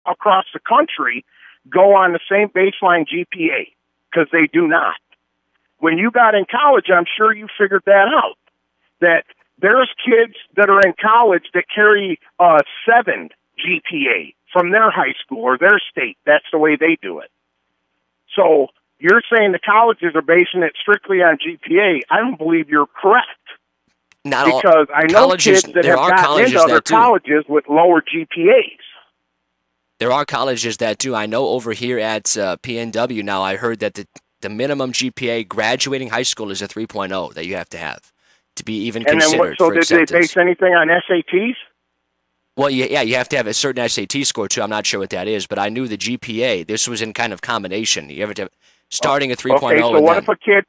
across the country go on the same baseline GPA, because they do not. When you got in college, I'm sure you figured that out, that there's kids that are in college that carry a 7 GPA from their high school or their state. That's the way they do it. So you're saying the colleges are basing it strictly on GPA. I don't believe you're correct. Not all because I know kids that have gotten into other colleges with lower GPAs. There are colleges that do. I know over here at PNW now, I heard that the minimum GPA graduating high school is a 3.0 that you have to be even considered for acceptance. So did they base anything on SATs? Well, yeah, you have to have a certain SAT score, too. I'm not sure what that is, but I knew the GPA. This was in kind of combination. You have to starting a 3.0. Okay, so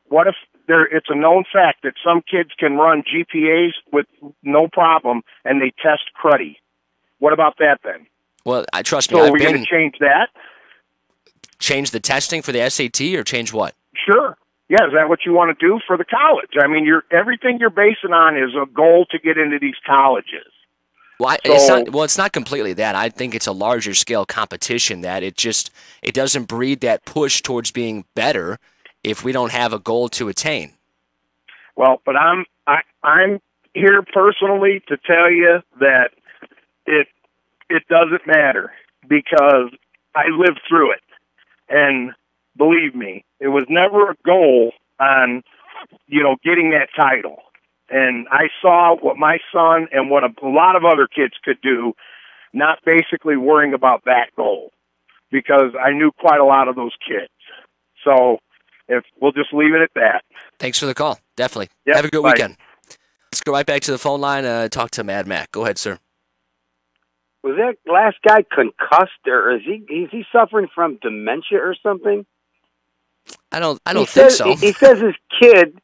what if it's a known fact that some kids can run GPAs with no problem and they test cruddy? What about that then? Well, trust me. So are we going to change that? Change the testing for the SAT or change what? Sure. Yeah, is that what you want to do for the college? I mean, everything you're basing on is a goal to get into these colleges. Well, it's not completely that. I think it's a larger scale competition that it doesn't breed that push towards being better if we don't have a goal to attain. Well, but I'm here personally to tell you that it doesn't matter, because I lived through it. And believe me, it was never a goal on, getting that title. And I saw what my son and what a lot of other kids could do, not basically worrying about that goal, because I knew quite a lot of those kids. So if we'll just leave it at that. Thanks for the call. Definitely. Yep, have a good bye. weekend. Let's go right back to the phone line. Talk to Mad Mac. Go ahead, sir. Was that last guy concussed, or is he suffering from dementia or something? I don't think so. He says his kid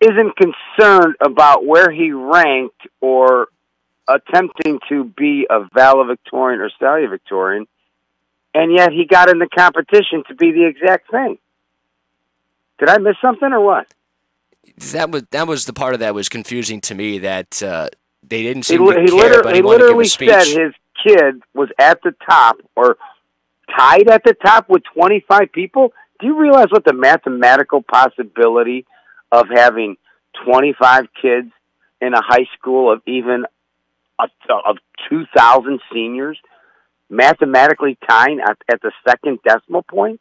isn't concerned about where he ranked or attempting to be a valedictorian or salutatorian, and yet he got in the competition to be the exact thing. Did I miss something or what? That was the part of that was confusing to me, that they didn't seem to care, but he wanted to give a speech. Said his kid was at the top or tied at the top with 25 people. Do you realize what the mathematical possibility of having 25 kids in a high school of even of 2,000 seniors mathematically tying at the second decimal point?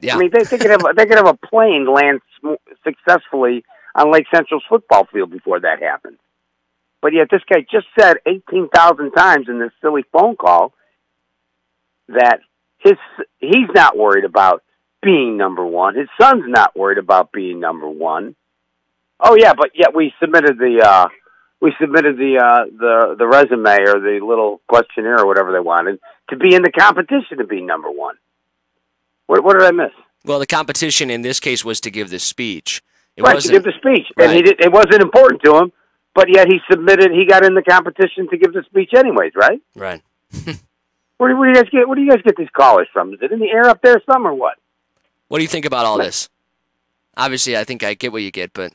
Yeah. I mean, they could have a plane land successfully on Lake Central's football field before that happened. But yet this guy just said 18,000 times in this silly phone call that he's not worried about being number one. His son's not worried about being number one. Oh yeah, but yet we submitted the resume or the little questionnaire or whatever they wanted to be in the competition to be number one. What did I miss? Well, the competition in this case was to give the speech. To give the speech, right. And it wasn't important to him, but yet he got in the competition to give the speech anyways, right? Right. Where do you guys get these callers from? Is it in the air up there some or what? What do you think about all this? Obviously, I think I get what you get, but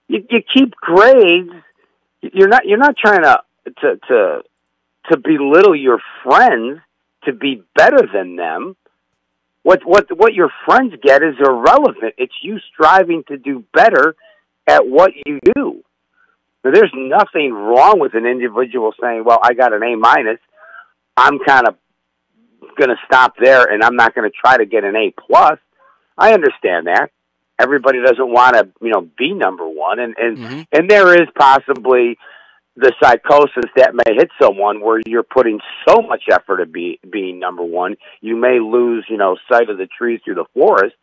you keep grades. You're not trying to belittle your friends to be better than them. What your friends get is irrelevant. It's you striving to do better at what you do. Now, there's nothing wrong with an individual saying, well, I got an A-. I'm kind of going to stop there, and I'm not going to try to get an A+. I understand that. Everybody doesn't want to, be number one. And there is possibly the psychosis that may hit someone where you're putting so much effort to being number one, you may lose, sight of the trees through the forest.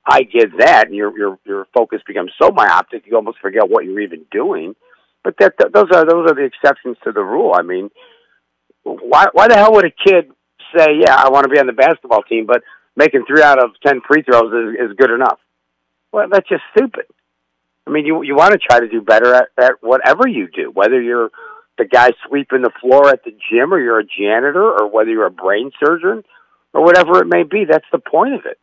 I get that, and your focus becomes so myopic you almost forget what you're even doing. But those are the exceptions to the rule. I mean, why the hell would a kid say, yeah, I want to be on the basketball team, but making 3 out of 10 free throws is good enough? Well, that's just stupid. I mean, you want to try to do better at whatever you do, whether you're the guy sweeping the floor at the gym or you're a janitor or whether you're a brain surgeon or whatever it may be. That's the point of it.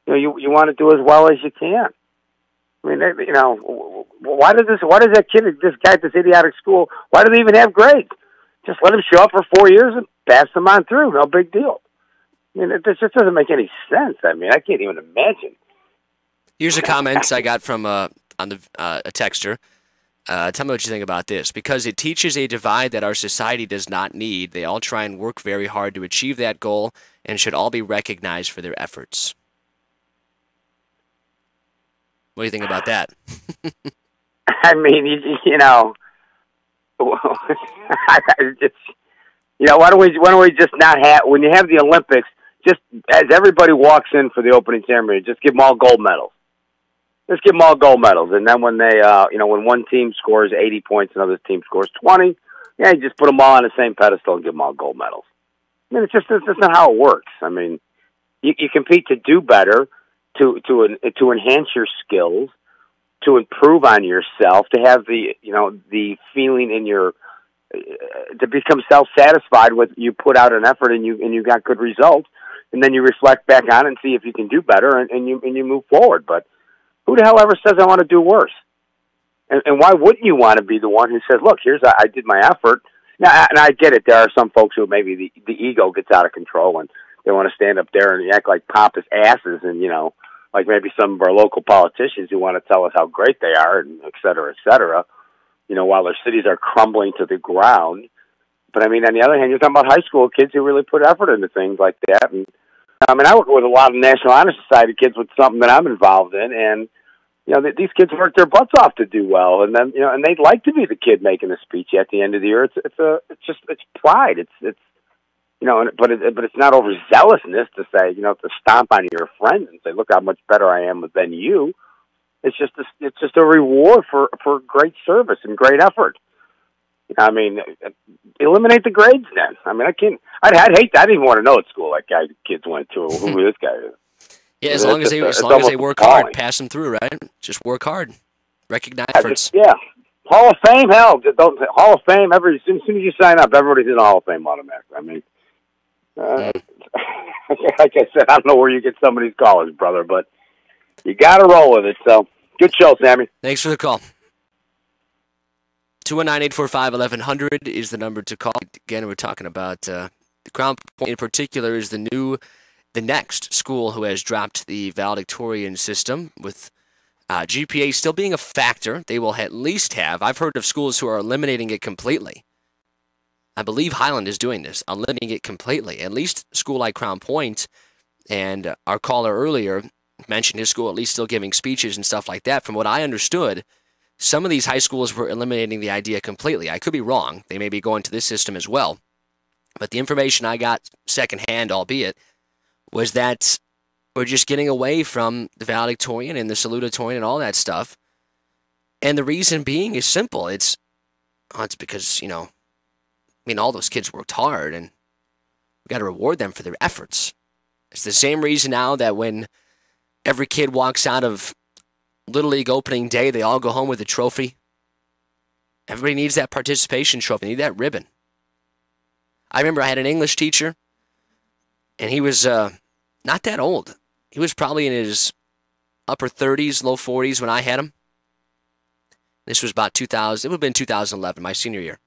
You want to do as well as you can. I mean, why does this guy at this idiotic school, why do they even have grades? just let them show up for 4 years and pass them on through. No big deal. I mean, this just doesn't make any sense. I mean, I can't even imagine. Here's a comment I got from a texter. Tell me what you think about this. Because it teaches a divide that our society does not need. They all try and work very hard to achieve that goal and should all be recognized for their efforts. What do you think about that? I mean, you know, it's, you know, why don't we just not have, when you have the Olympics, just as everybody walks in for the opening ceremony, just give them all gold medals. Just give them all gold medals, and then when they, you know, when one team scores 80 points, another team scores 20, yeah, you just put them all on the same pedestal and give them all gold medals. I mean, it's just not how it works. I mean, you compete to do better, to enhance your skills, to improve on yourself, to have the, you know, the feeling in your, to become self-satisfied with you put out an effort and you got good results, and then you reflect back on it and see if you can do better, and you move forward. But who the hell ever says I want to do worse? And why wouldn't you want to be the one who says, look, I did my effort. Now, and I get it. There are some folks who maybe the ego gets out of control and they want to stand up there and act like pompous asses, and, you know, like maybe some of our local politicians who want to tell us how great they are, and et cetera, you know, while their cities are crumbling to the ground. But I mean, on the other hand, you're talking about high school kids who really put effort into things like that. And I mean, I work with a lot of National Honor Society kids with something that I'm involved in, and you know, these kids work their butts off to do well, and then, you know, and they'd like to be the kid making the speech at the end of the year. It's pride. It's you know, but it's not overzealousness to say, you know, to stomp on your friends and say, look how much better I am than you. It's just a reward for great service and great effort. I mean, eliminate the grades then. I mean, I'd hate that. I didn't even want to know at school like kids went to who this guy is. Yeah, as long as they work hard, pass them through, right? Just work hard, recognize efforts. Yeah, Hall of Fame, hell, Hall of Fame. As soon as you sign up, everybody's in the Hall of Fame automatically. I mean, like I said, I don't know where you get some of these callers, brother, but you got to roll with it. So, good show, Sammy. Thanks for the call. 219-845-1100 is the number to call. Again, we're talking about the Crown Point in particular is the next school who has dropped the valedictorian system, with GPA still being a factor. They will at least have, I've heard of schools who are eliminating it completely. I believe Highland is doing this, eliminating it completely. At least a school like Crown Point, and our caller earlier mentioned his school at least still giving speeches and stuff like that. From what I understood, some of these high schools were eliminating the idea completely. I could be wrong. They may be going to this system as well. But the information I got secondhand, albeit, was that we're just getting away from the valedictorian and the salutatorian and all that stuff. And the reason being is simple. It's because, you know, I mean, all those kids worked hard, and we got to reward them for their efforts. It's the same reason now that when every kid walks out of Little League opening day, they all go home with a trophy. Everybody needs that participation trophy. They need that ribbon. I remember I had an English teacher, and he was not that old. He was probably in his upper 30s, low 40s when I had him. This was about 2000. It would have been 2011, my senior year.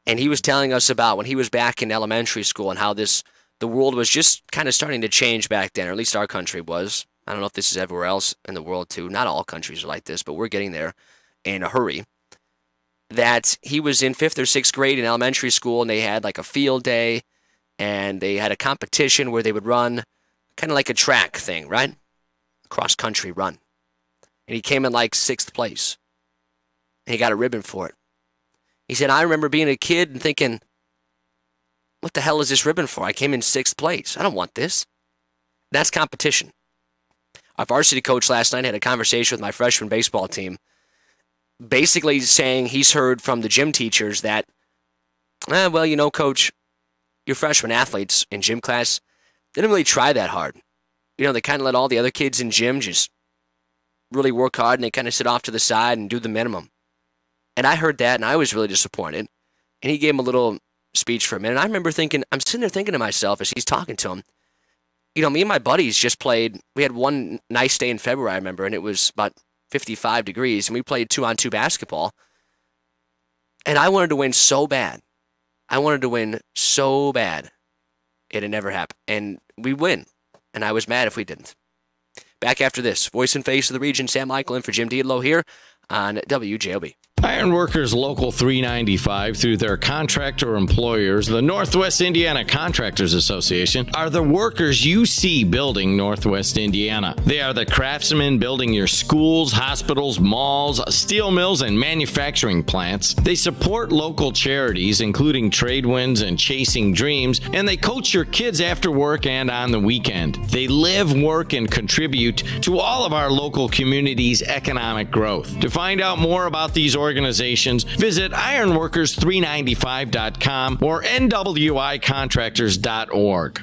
And he was telling us about when he was back in elementary school and how the world was just kind of starting to change back then, or at least our country was. I don't know if this is everywhere else in the world too. Not all countries are like this, but we're getting there in a hurry. That he was in 5th or 6th grade in elementary school, and they had like a field day, and they had a competition where they would run kind of like a track thing, right? Cross-country run. And he came in like 6th place. And he got a ribbon for it. He said, I remember being a kid and thinking, what the hell is this ribbon for? I came in 6th place. I don't want this. That's competition. Our varsity coach last night had a conversation with my freshman baseball team, basically saying he's heard from the gym teachers that, well, you know, coach, your freshman athletes in gym class, they didn't really try that hard. You know, they kind of let all the other kids in gym just really work hard, and they kind of sit off to the side and do the minimum. And I heard that, and I was really disappointed. And he gave him a little speech for a minute. And I remember thinking, I'm sitting there thinking to myself as he's talking to him, you know, me and my buddies just played. We had one nice day in February, I remember, and it was about 55 degrees, and we played 2-on-2 basketball. And I wanted to win so bad. I wanted to win so bad. It had never happened. And we win. And I was mad if we didn't. Back after this, voice and face of the region, Sam Michael in for Jim Dietlow here on WJOB. Ironworkers Local 395, through their contractor employers, the Northwest Indiana Contractors Association, are the workers you see building Northwest Indiana. They are the craftsmen building your schools, hospitals, malls, steel mills, and manufacturing plants. They support local charities, including Tradewinds and Chasing Dreams, and they coach your kids after work and on the weekend. They live, work, and contribute to all of our local communities' economic growth. To find out more about these organizations, visit ironworkers395.com or nwicontractors.org.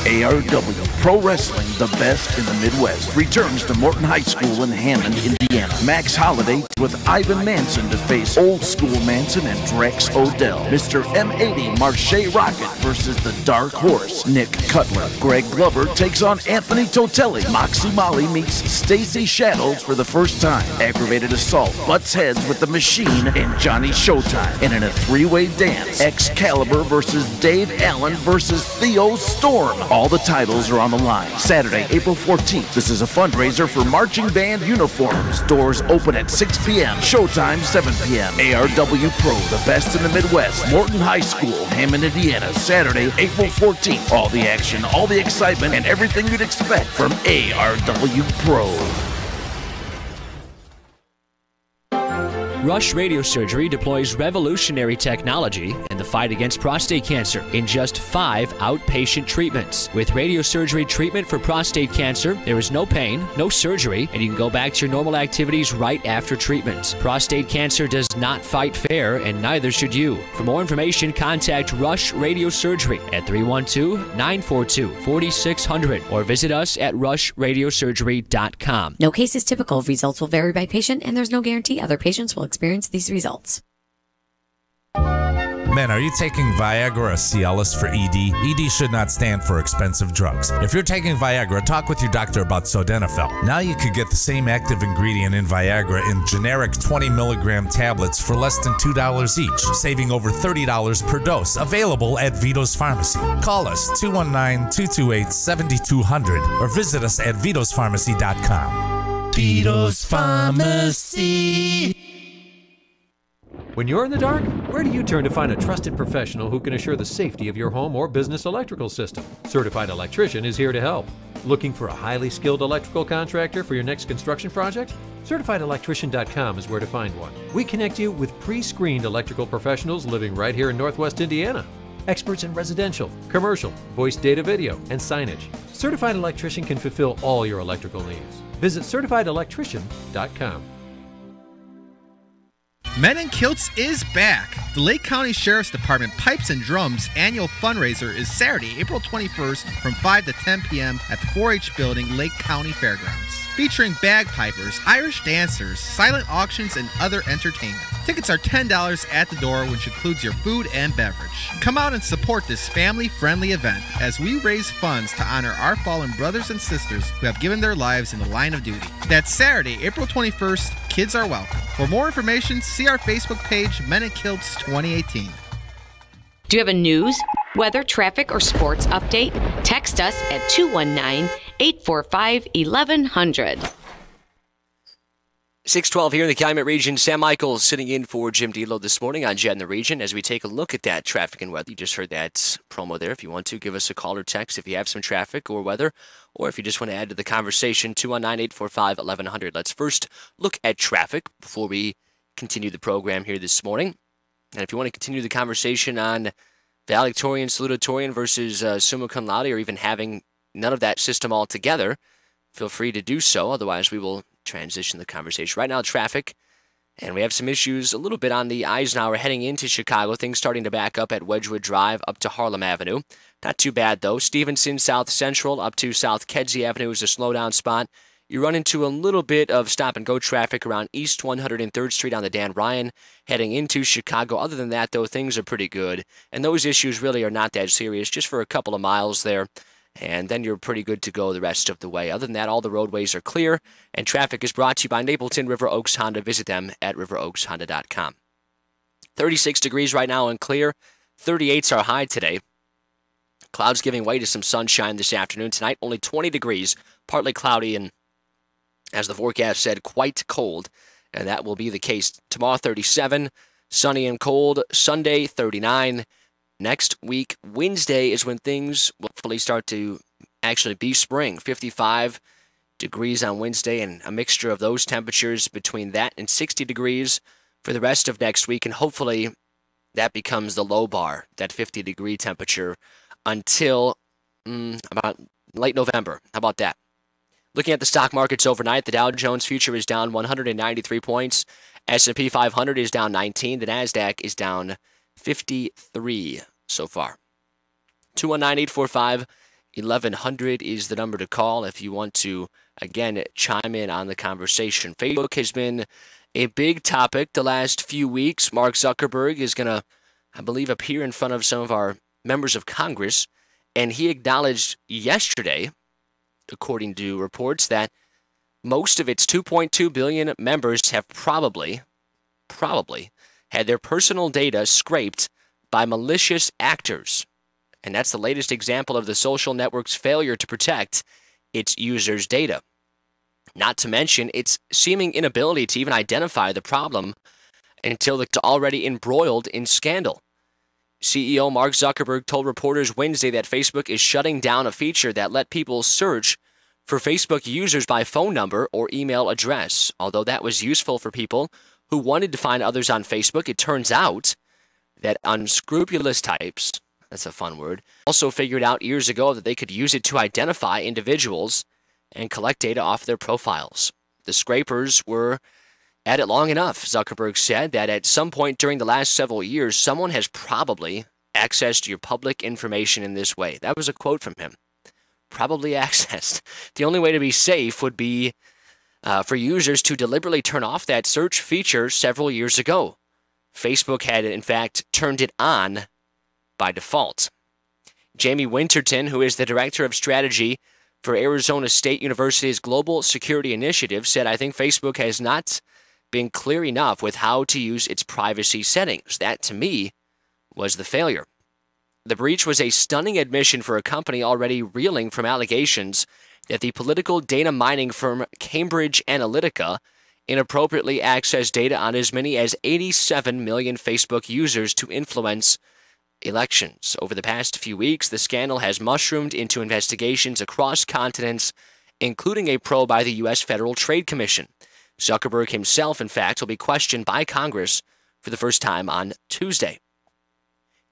ARW Pro Wrestling, the best in the Midwest, returns to Morton High School in Hammond, Indiana. Max Holiday with Ivan Manson to face Old School Manson and Drex Odell. Mr. M80 Marche Rocket versus the Dark Horse, Nick Cutler. Greg Glover takes on Anthony Totelli. Moxie Molly meets Stacy Shadows for the first time. Aggravated Assault butts heads with the Machine and Johnny Showtime. And in a three-way dance, Excalibur versus Dave Allen versus Theo Storm. All the titles are on the line. Saturday, April 14th. This is a fundraiser for marching band uniforms. Doors open at 6 p.m. Showtime, 7 p.m. ARW Pro, the best in the Midwest. Morton High School, Hammond, Indiana. Saturday, April 14th. All the action, all the excitement, and everything you'd expect from ARW Pro. Rush Radiosurgery deploys revolutionary technology in the fight against prostate cancer in just 5 outpatient treatments. With radiosurgery treatment for prostate cancer, there is no pain, no surgery, and you can go back to your normal activities right after treatment. Prostate cancer does not fight fair, and neither should you. For more information, contact Rush Radiosurgery at 312-942-4600 or visit us at rushradiosurgery.com. No case is typical. Results will vary by patient, and there's no guarantee other patients will experience these results. Men, are you taking Viagra or Cialis for ED? ED should not stand for expensive drugs. If you're taking Viagra, talk with your doctor about Sildenafil. Now you could get the same active ingredient in Viagra in generic 20 milligram tablets for less than $2 each, saving over $30 per dose. Available at Vito's Pharmacy. Call us 219-228-7200 or visit us at vitospharmacy.com. Vito's Pharmacy. When you're in the dark, where do you turn to find a trusted professional who can assure the safety of your home or business electrical system? Certified Electrician is here to help. Looking for a highly skilled electrical contractor for your next construction project? CertifiedElectrician.com is where to find one. We connect you with pre-screened electrical professionals living right here in Northwest Indiana. Experts in residential, commercial, voice data video, and signage. Certified Electrician can fulfill all your electrical needs. Visit CertifiedElectrician.com. Men in Kilts is back. The Lake County Sheriff's Department Pipes and Drums annual fundraiser is Saturday, April 21st from 5 to 10 p.m. at the 4-H building, Lake County Fairgrounds. Featuring bagpipers, Irish dancers, silent auctions, and other entertainment. Tickets are $10 at the door, which includes your food and beverage. Come out and support this family-friendly event as we raise funds to honor our fallen brothers and sisters who have given their lives in the line of duty. That's Saturday, April 21st. Kids are welcome. For more information, see our Facebook page, Men in Kilts 2018. Do you have a news, weather, traffic, or sports update? Text us at 219-845-1100. 612 here in the Calumet region. Sam Michaels sitting in for Jim Dietlow this morning on JED in the region as we take a look at that traffic and weather. You just heard that promo there. If you want to, give us a call or text if you have some traffic or weather, or if you just want to add to the conversation, 219-845-1100. Let's first look at traffic before we continue the program here this morning. And if you want to continue the conversation on valedictorian, salutatorian versus summa cum laude, or even having none of that system altogether, feel free to do so. Otherwise, we will transition the conversation. Right now, traffic, and we have some issues a little bit on the Eisenhower heading into Chicago. Things starting to back up at Wedgwood Drive up to Harlem Avenue. Not too bad, though. Stevenson South Central up to South Kedzie Avenue is a slowdown spot. You run into a little bit of stop-and-go traffic around East 103rd Street on the Dan Ryan heading into Chicago. Other than that, though, things are pretty good. And those issues really are not that serious, just for a couple of miles there. And then you're pretty good to go the rest of the way. Other than that, all the roadways are clear, and traffic is brought to you by Napleton River Oaks Honda. Visit them at riveroakshonda.com. 36 degrees right now and clear. 38's our high today. Clouds giving way to some sunshine this afternoon. Tonight, only 20 degrees, partly cloudy, and as the forecast said, quite cold. And that will be the case tomorrow, 37, sunny and cold. Sunday, 39. Next week, Wednesday, is when things will hopefully start to actually be spring. 55 degrees on Wednesday, and a mixture of those temperatures between that and 60 degrees for the rest of next week. And hopefully that becomes the low bar, that 50-degree temperature, until about late November. How about that? Looking at the stock markets overnight, the Dow Jones future is down 193 points. S&P 500 is down 19. The NASDAQ is down 53 so far. 219-845-1100 is the number to call if you want to, again, chime in on the conversation. Facebook has been a big topic the last few weeks. Mark Zuckerberg is going to, I believe, appear in front of some of our members of Congress, and he acknowledged yesterday, according to reports, that most of its 2.2 billion members have probably had their personal data scraped by malicious actors. And that's the latest example of the social network's failure to protect its users' data. Not to mention its seeming inability to even identify the problem until it's already embroiled in scandal. CEO Mark Zuckerberg told reporters Wednesday that Facebook is shutting down a feature that let people search for Facebook users by phone number or email address. Although that was useful for people who wanted to find others on Facebook, it turns out that unscrupulous types, that's a fun word, also figured out years ago that they could use it to identify individuals and collect data off their profiles. The scrapers were at it long enough, Zuckerberg said, that at some point during the last several years, someone has probably accessed your public information in this way. That was a quote from him. Probably accessed. The only way to be safe would be for users to deliberately turn off that search feature several years ago. Facebook had, in fact, turned it on by default. Jamie Winterton, who is the director of strategy for Arizona State University's Global Security Initiative, said, "I think Facebook has not been clear enough with how to use its privacy settings. That, to me, was the failure." The breach was a stunning admission for a company already reeling from allegations that the political data mining firm Cambridge Analytica inappropriately accessed data on as many as 87 million Facebook users to influence elections. Over the past few weeks, the scandal has mushroomed into investigations across continents, including a probe by the U.S. Federal Trade Commission. Zuckerberg himself, in fact, will be questioned by Congress for the first time on Tuesday.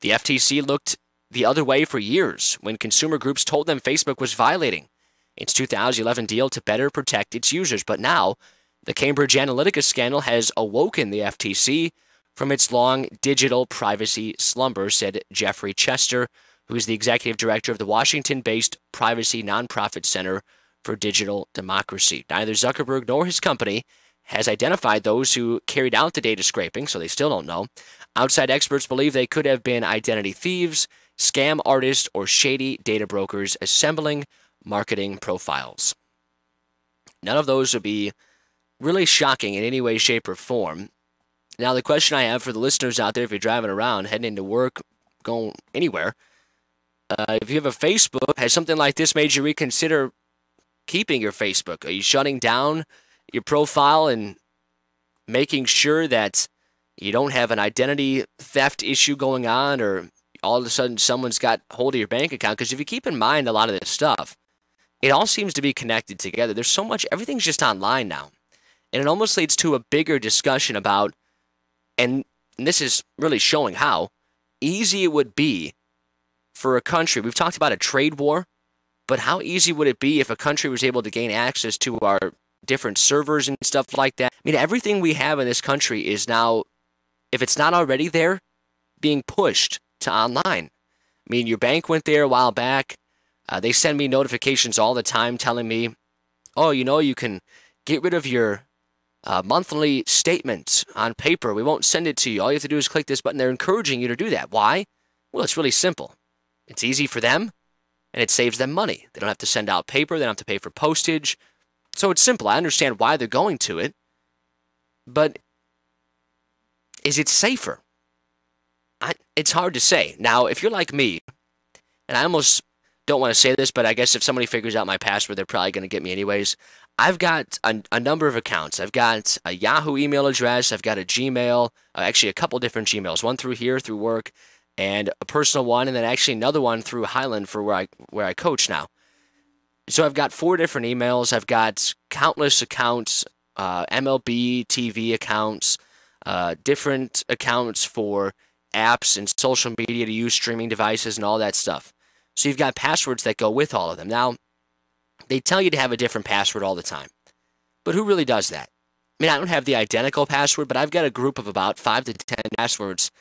The FTC looked the other way for years when consumer groups told them Facebook was violating its 2011 deal to better protect its users. But now, the Cambridge Analytica scandal has awoken the FTC from its long digital privacy slumber, said Jeffrey Chester, who is the executive director of the Washington-based privacy nonprofit Center for Digital Democracy. Neither Zuckerberg nor his company has identified those who carried out the data scraping, so they still don't know. Outside experts believe they could have been identity thieves, scam artists, or shady data brokers assembling marketing profiles. None of those would be really shocking in any way, shape, or form. Now, the question I have for the listeners out there, if you're driving around, heading into work, going anywhere, if you have a Facebook, has something like this made you reconsider keeping your Facebook? Are you shutting down your profile and making sure that you don't have an identity theft issue going on, or all of a sudden someone's got hold of your bank account? Because if you keep in mind a lot of this stuff, it all seems to be connected together. There's so much, everything's just online now. And it almost leads to a bigger discussion about, and this is really showing how easy it would be for a country. We've talked about a trade war, but how easy would it be if a country was able to gain access to our different servers and stuff like that? I mean, everything we have in this country is now, if it's not already there, being pushed to online. I mean, your bank went there a while back. They send me notifications all the time telling me, oh, you know, you can get rid of your monthly statement on paper. We won't send it to you. All you have to do is click this button. They're encouraging you to do that. Why? Well, it's really simple. It's easy for them, and it saves them money. They don't have to send out paper. They don't have to pay for postage. So it's simple. I understand why they're going to it. But is it safer? it's hard to say. Now, if you're like me, and I almost don't want to say this, but I guess if somebody figures out my password, they're probably going to get me anyways. I've got a number of accounts. I've got a Yahoo email address. I've got a Gmail, actually a couple different Gmails, one through here, through work, and a personal one, and then actually another one through Highland for where I coach now. So I've got 4 different emails. I've got countless accounts, MLB, TV accounts, different accounts for apps and social media to use, streaming devices, and all that stuff. So you've got passwords that go with all of them. Now, they tell you to have a different password all the time. But who really does that? I mean, I don't have the identical password, but I've got a group of about 5 to 10 passwords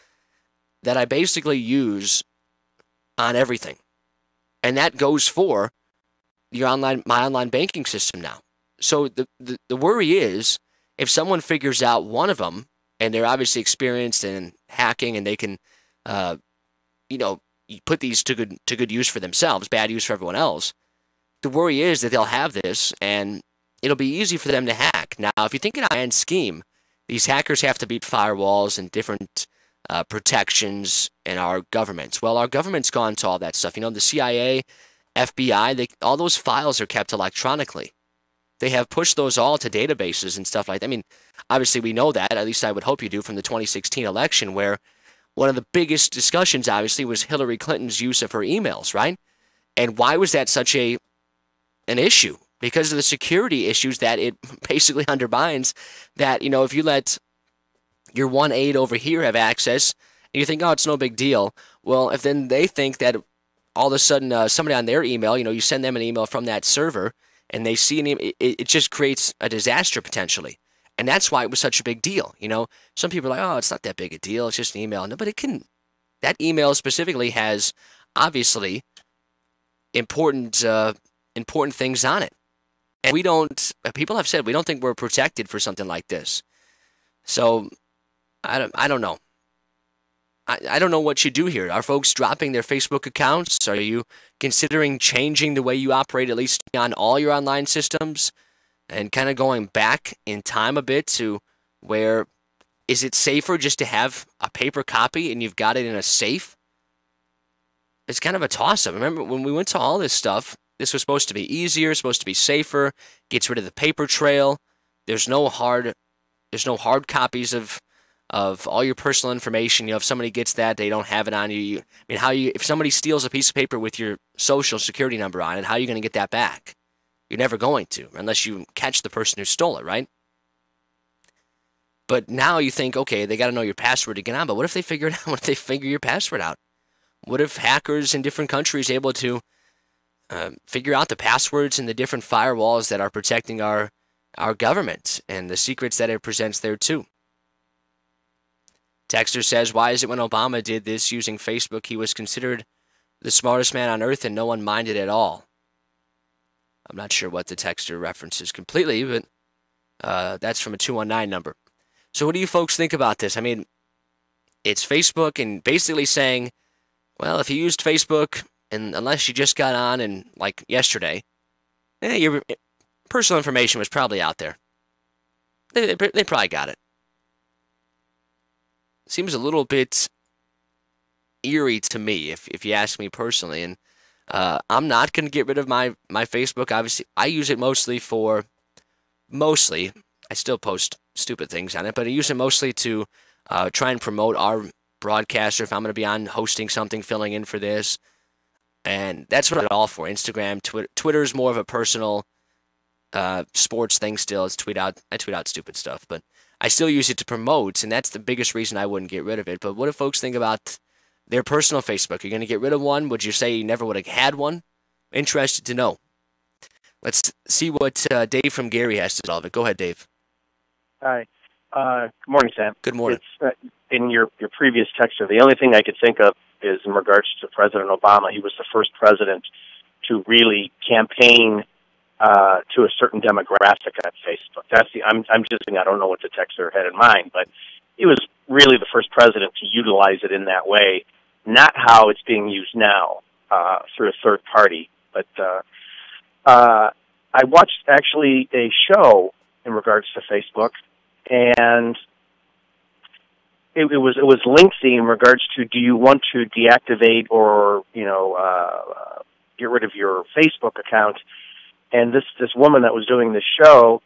that I basically use on everything. And that goes for my online banking system now. So the worry is, if someone figures out one of them, and they're obviously experienced in hacking, and they can, put these to good use for themselves, bad use for everyone else. The worry is that they'll have this, and it'll be easy for them to hack. Now, if you think in a high-end scheme, these hackers have to beat firewalls and different protections in our governments. Well, our government's gone to all that stuff. The CIA, FBI, all those files are kept electronically. They have pushed those all to databases and stuff like that. I mean, obviously we know that, at least I would hope you do, from the 2016 election, where one of the biggest discussions, obviously, was Hillary Clinton's use of her emails, right? And why was that such an issue? Because of the security issues that it basically undermines. That, if you let your one aide over here have access, and you think, oh, it's no big deal. Well, if then they think that all of a sudden somebody on their email, you send them an email from that server, and they see an email, it just creates a disaster potentially. And that's why it was such a big deal. Some people are like, oh, it's not that big a deal. It's just an email. No, but that email specifically has obviously important things on it. And people have said, we don't think we're protected for something like this. So I don't know. I don't know what you do here. Are folks dropping their Facebook accounts? Are you considering changing the way you operate, at least on all your online systems, and kind of going back in time a bit to where, is it safer just to have a paper copy and you've got it in a safe? It's kind of a toss-up. Remember, when we went to all this stuff, this was supposed to be easier, supposed to be safer, gets rid of the paper trail. There's no hard copies of all your personal information. If somebody gets that, they don't have it on you. If somebody steals a piece of paper with your social security number on it, how are you going to get that back? You're never going to, unless you catch the person who stole it, right? But now you think, okay, they got to know your password to get on. But what if they figure it out? What if they figure your password out? What if hackers in different countries are able to figure out the passwords and the different firewalls that are protecting our government and the secrets that it presents there too? Texter says, why is it when Obama did this using Facebook, he was considered the smartest man on earth and no one minded at all? I'm not sure what the texter references completely, but that's from a 219 number. So what do you folks think about this? I mean, it's Facebook and basically saying, well, if you used Facebook, and unless you just got on and like yesterday, your personal information was probably out there. They probably got it. Seems a little bit eerie to me, if you ask me personally. And I'm not going to get rid of my Facebook. Obviously, I use it mostly, I still post stupid things on it, but I use it mostly to try and promote our broadcaster. If I'm going to be on hosting something, filling in for this. And that's what I'm all for. Instagram, Twitter is more of a personal sports thing still. I tweet out stupid stuff, but I still use it to promote, and that's the biggest reason I wouldn't get rid of it. But what do folks think about their personal Facebook? You're going to get rid of one? Would you say you never would have had one? Interested to know. Let's see what Dave from Gary has to say of it. Go ahead, Dave. Hi. Good morning, Sam. Good morning. It's, in your previous texture, the only thing I could think of is in regards to President Obama. He was the first president to really campaign to a certain demographic on Facebook. I don't know what the texter had in mind, but he was really the first president to utilize it in that way, not how it's being used now through a third party. But I watched actually a show in regards to Facebook, and was lengthy in regards to, do you want to deactivate or get rid of your Facebook account? And this woman that was doing the show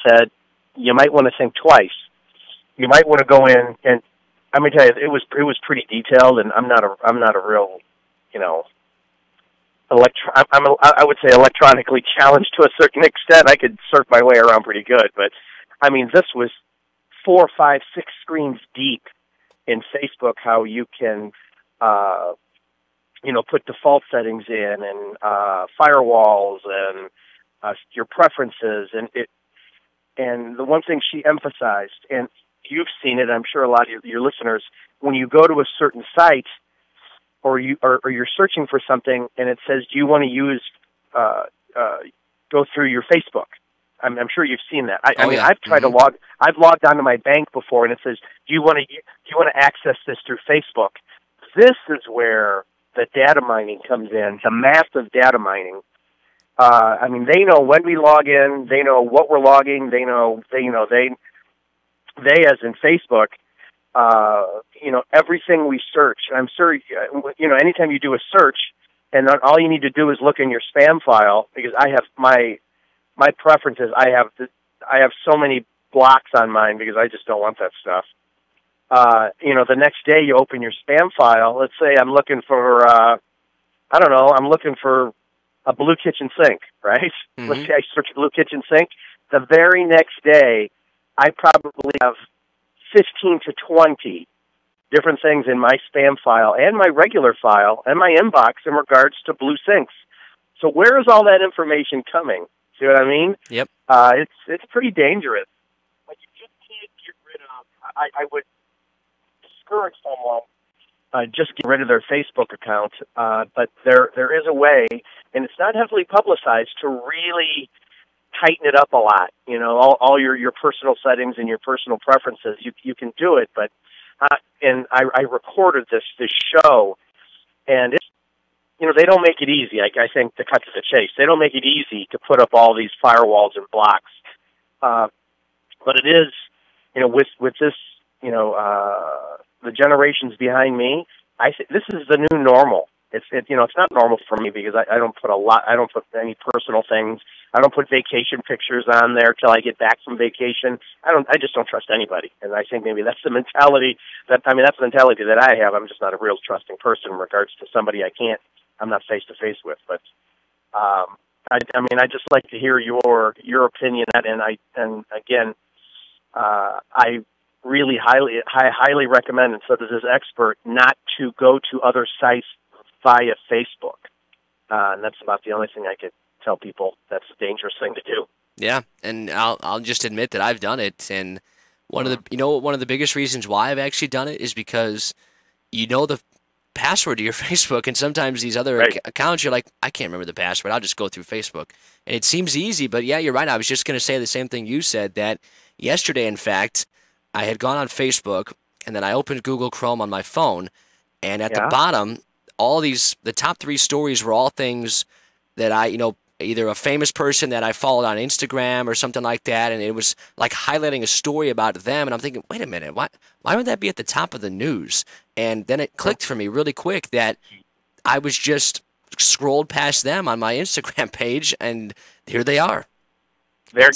said, you might want to think twice. You might want to go in, and I'm gonna tell you, it was pretty detailed. And I'm not a real, I would say electronically challenged to a certain extent. I could surf my way around pretty good, but I mean, this was 4, 5, 6 screens deep in Facebook. How you can, put default settings in, and firewalls, and your preferences, and the one thing she emphasized, and you've seen it, I'm sure a lot of your listeners, when you go to a certain site, or you're searching for something, and it says, do you want to use go through your Facebook? I'm sure you've seen that. I mean, I've tried to I've logged onto my bank before, and it says, do you want to access this through Facebook? This is where the data mining comes in, the massive data mining. I mean, they know when we log in, they know what we're logging, they as in Facebook, everything we search. And I'm sure, anytime you do a search, and all you need to do is look in your spam file, because I have my preferences. I have so many blocks on mine because I just don't want that stuff. The next day you open your spam file. Let's say I'm looking for, I'm looking for a blue kitchen sink, right? Mm-hmm. Let's say I search blue kitchen sink. The very next day, I probably have 15 to 20 different things in my spam file and my regular file and my inbox in regards to blue sinks. So where is all that information coming? See what I mean? Yep. It's pretty dangerous. But you just can't get rid of. I would discourage someone just get rid of their Facebook account. But there is a way, and it's not heavily publicized, to really tighten it up a lot. All your personal settings and your personal preferences. You can do it, but and I recorded this show, and it's. They don't make it easy. I think, to cut to the chase, they don't make it easy to put up all these firewalls and blocks. But it is, with this, the generations behind me, I think this is the new normal. It's not normal for me because I don't put any personal things. I don't put vacation pictures on there till I get back from vacation. I just don't trust anybody. And I think maybe that's the mentality that I have. I'm just not a real trusting person in regards to somebody I'm not face to face with. But I just like to hear your opinion, and again, I really highly recommend, and so does this expert, not to go to other sites via Facebook. And that's about the only thing I could tell people. That's a dangerous thing to do. Yeah, and I'll just admit that I've done it, and one of the biggest reasons why I've actually done it is because the password to your Facebook, and sometimes these other accounts, you're like, I can't remember the password. I'll just go through Facebook, and it seems easy. But yeah, you're right. I was just going to say the same thing you said. That yesterday, in fact, I had gone on Facebook, and then I opened Google Chrome on my phone, and at the bottom, the top 3 stories were all things that I, either a famous person that I followed on Instagram or something like that, and it was like highlighting a story about them, and I'm thinking, wait a minute, why would that be at the top of the news? And then it clicked for me really quick that I was just scrolled past them on my Instagram page, and here they are. They're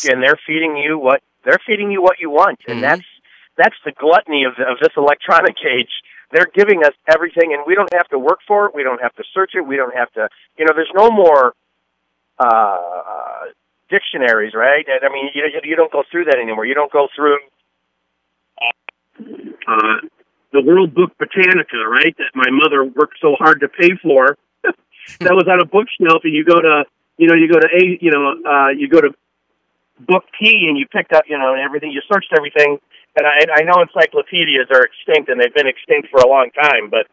feeding you what you want, and that's the gluttony of this electronic age. They're giving us everything, and we don't have to work for it. We don't have to search it. We don't have to, there's no more dictionaries, right? I mean, you don't go through that anymore. You don't go through the World Book Britannica, right? That my mother worked so hard to pay for. That was on a bookshelf, and you go to book T, and you picked up, everything. You searched everything. And I know encyclopedias are extinct, and they've been extinct for a long time, but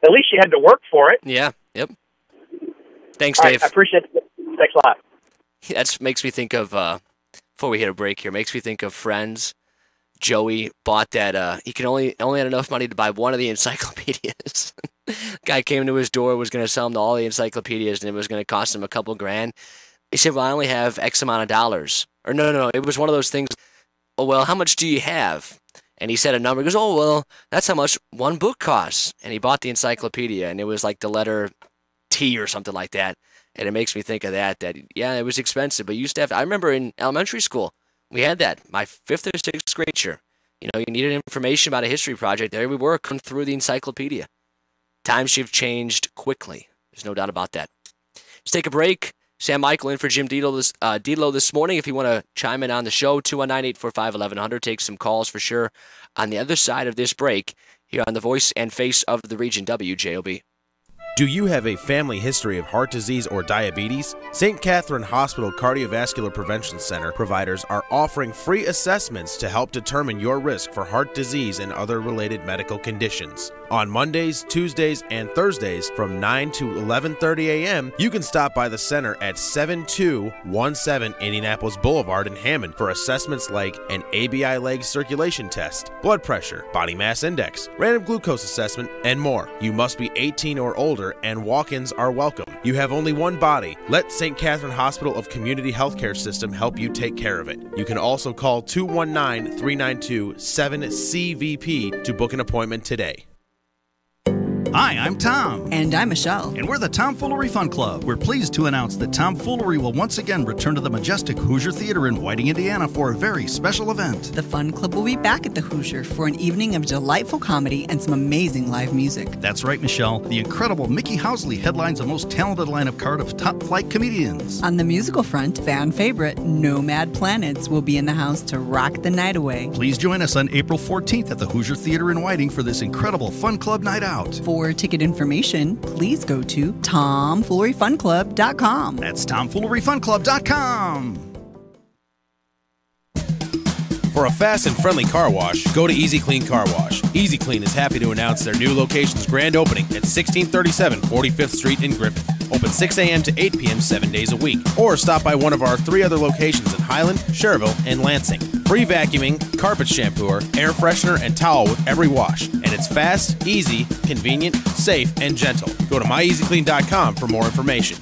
at least you had to work for it. Yeah, yep. Thanks, Dave. I appreciate it. Thanks a lot. That makes me think of, before we hit a break here, makes me think of Friends. Joey bought that, he only had enough money to buy one of the encyclopedias. Guy came to his door, was going to sell him all the encyclopedias, and it was going to cost him a couple grand. He said, well, I only have X amount of dollars. Or no, it was one of those things, oh, well, how much do you have? And he said a number. He goes, oh, well, that's how much one book costs. And he bought the encyclopedia, and it was like the letter T or something like that. And it makes me think of that, yeah, it was expensive. But you used to have, I remember in elementary school, we had that, my 5th or 6th grade year. You know, you needed information about a history project. There we were, coming through the encyclopedia. Times have changed quickly. There's no doubt about that. Let's take a break. Sam Michael in for Jim Delo this morning. If you want to chime in on the show, 219-845-1100. Take some calls for sure on the other side of this break here on the voice and face of the region, WJOB. Do you have a family history of heart disease or diabetes? St. Catherine Hospital Cardiovascular Prevention Center providers are offering free assessments to help determine your risk for heart disease and other related medical conditions. On Mondays, Tuesdays, and Thursdays from 9 to 11:30 a.m., you can stop by the center at 7217 Indianapolis Boulevard in Hammond for assessments like an ABI leg circulation test, blood pressure, body mass index, random glucose assessment, and more. You must be 18 or older, and walk-ins are welcome. You have only one body. Let St. Catherine Hospital of Community Healthcare System help you take care of it. You can also call 219-392-7CVP to book an appointment today. Hi, I'm Tom. And I'm Michelle. And we're the Tomfoolery Fun Club. We're pleased to announce that Tomfoolery will once again return to the majestic Hoosier Theater in Whiting, Indiana for a very special event. The Fun Club will be back at the Hoosier for an evening of delightful comedy and some amazing live music. That's right, Michelle. The incredible Mickey Housley headlines the most talented lineup card of top-flight comedians. On the musical front, fan favorite Nomad Planets will be in the house to rock the night away. Please join us on April 14th at the Hoosier Theater in Whiting for this incredible Fun Club night out. For ticket information, please go to tomfooleryfunclub.com. That's tomfooleryfunclub.com. For a fast and friendly car wash, go to Easy Clean Car Wash. Easy Clean is happy to announce their new location's grand opening at 1637 45th Street in Griffin. Open 6 a.m. to 8 p.m. 7 days a week. Or stop by one of our 3 other locations in Highland, Cherville, and Lansing. Free vacuuming, carpet shampooer, air freshener, and towel with every wash. And it's fast, easy, convenient, safe, and gentle. Go to myeasyclean.com for more information.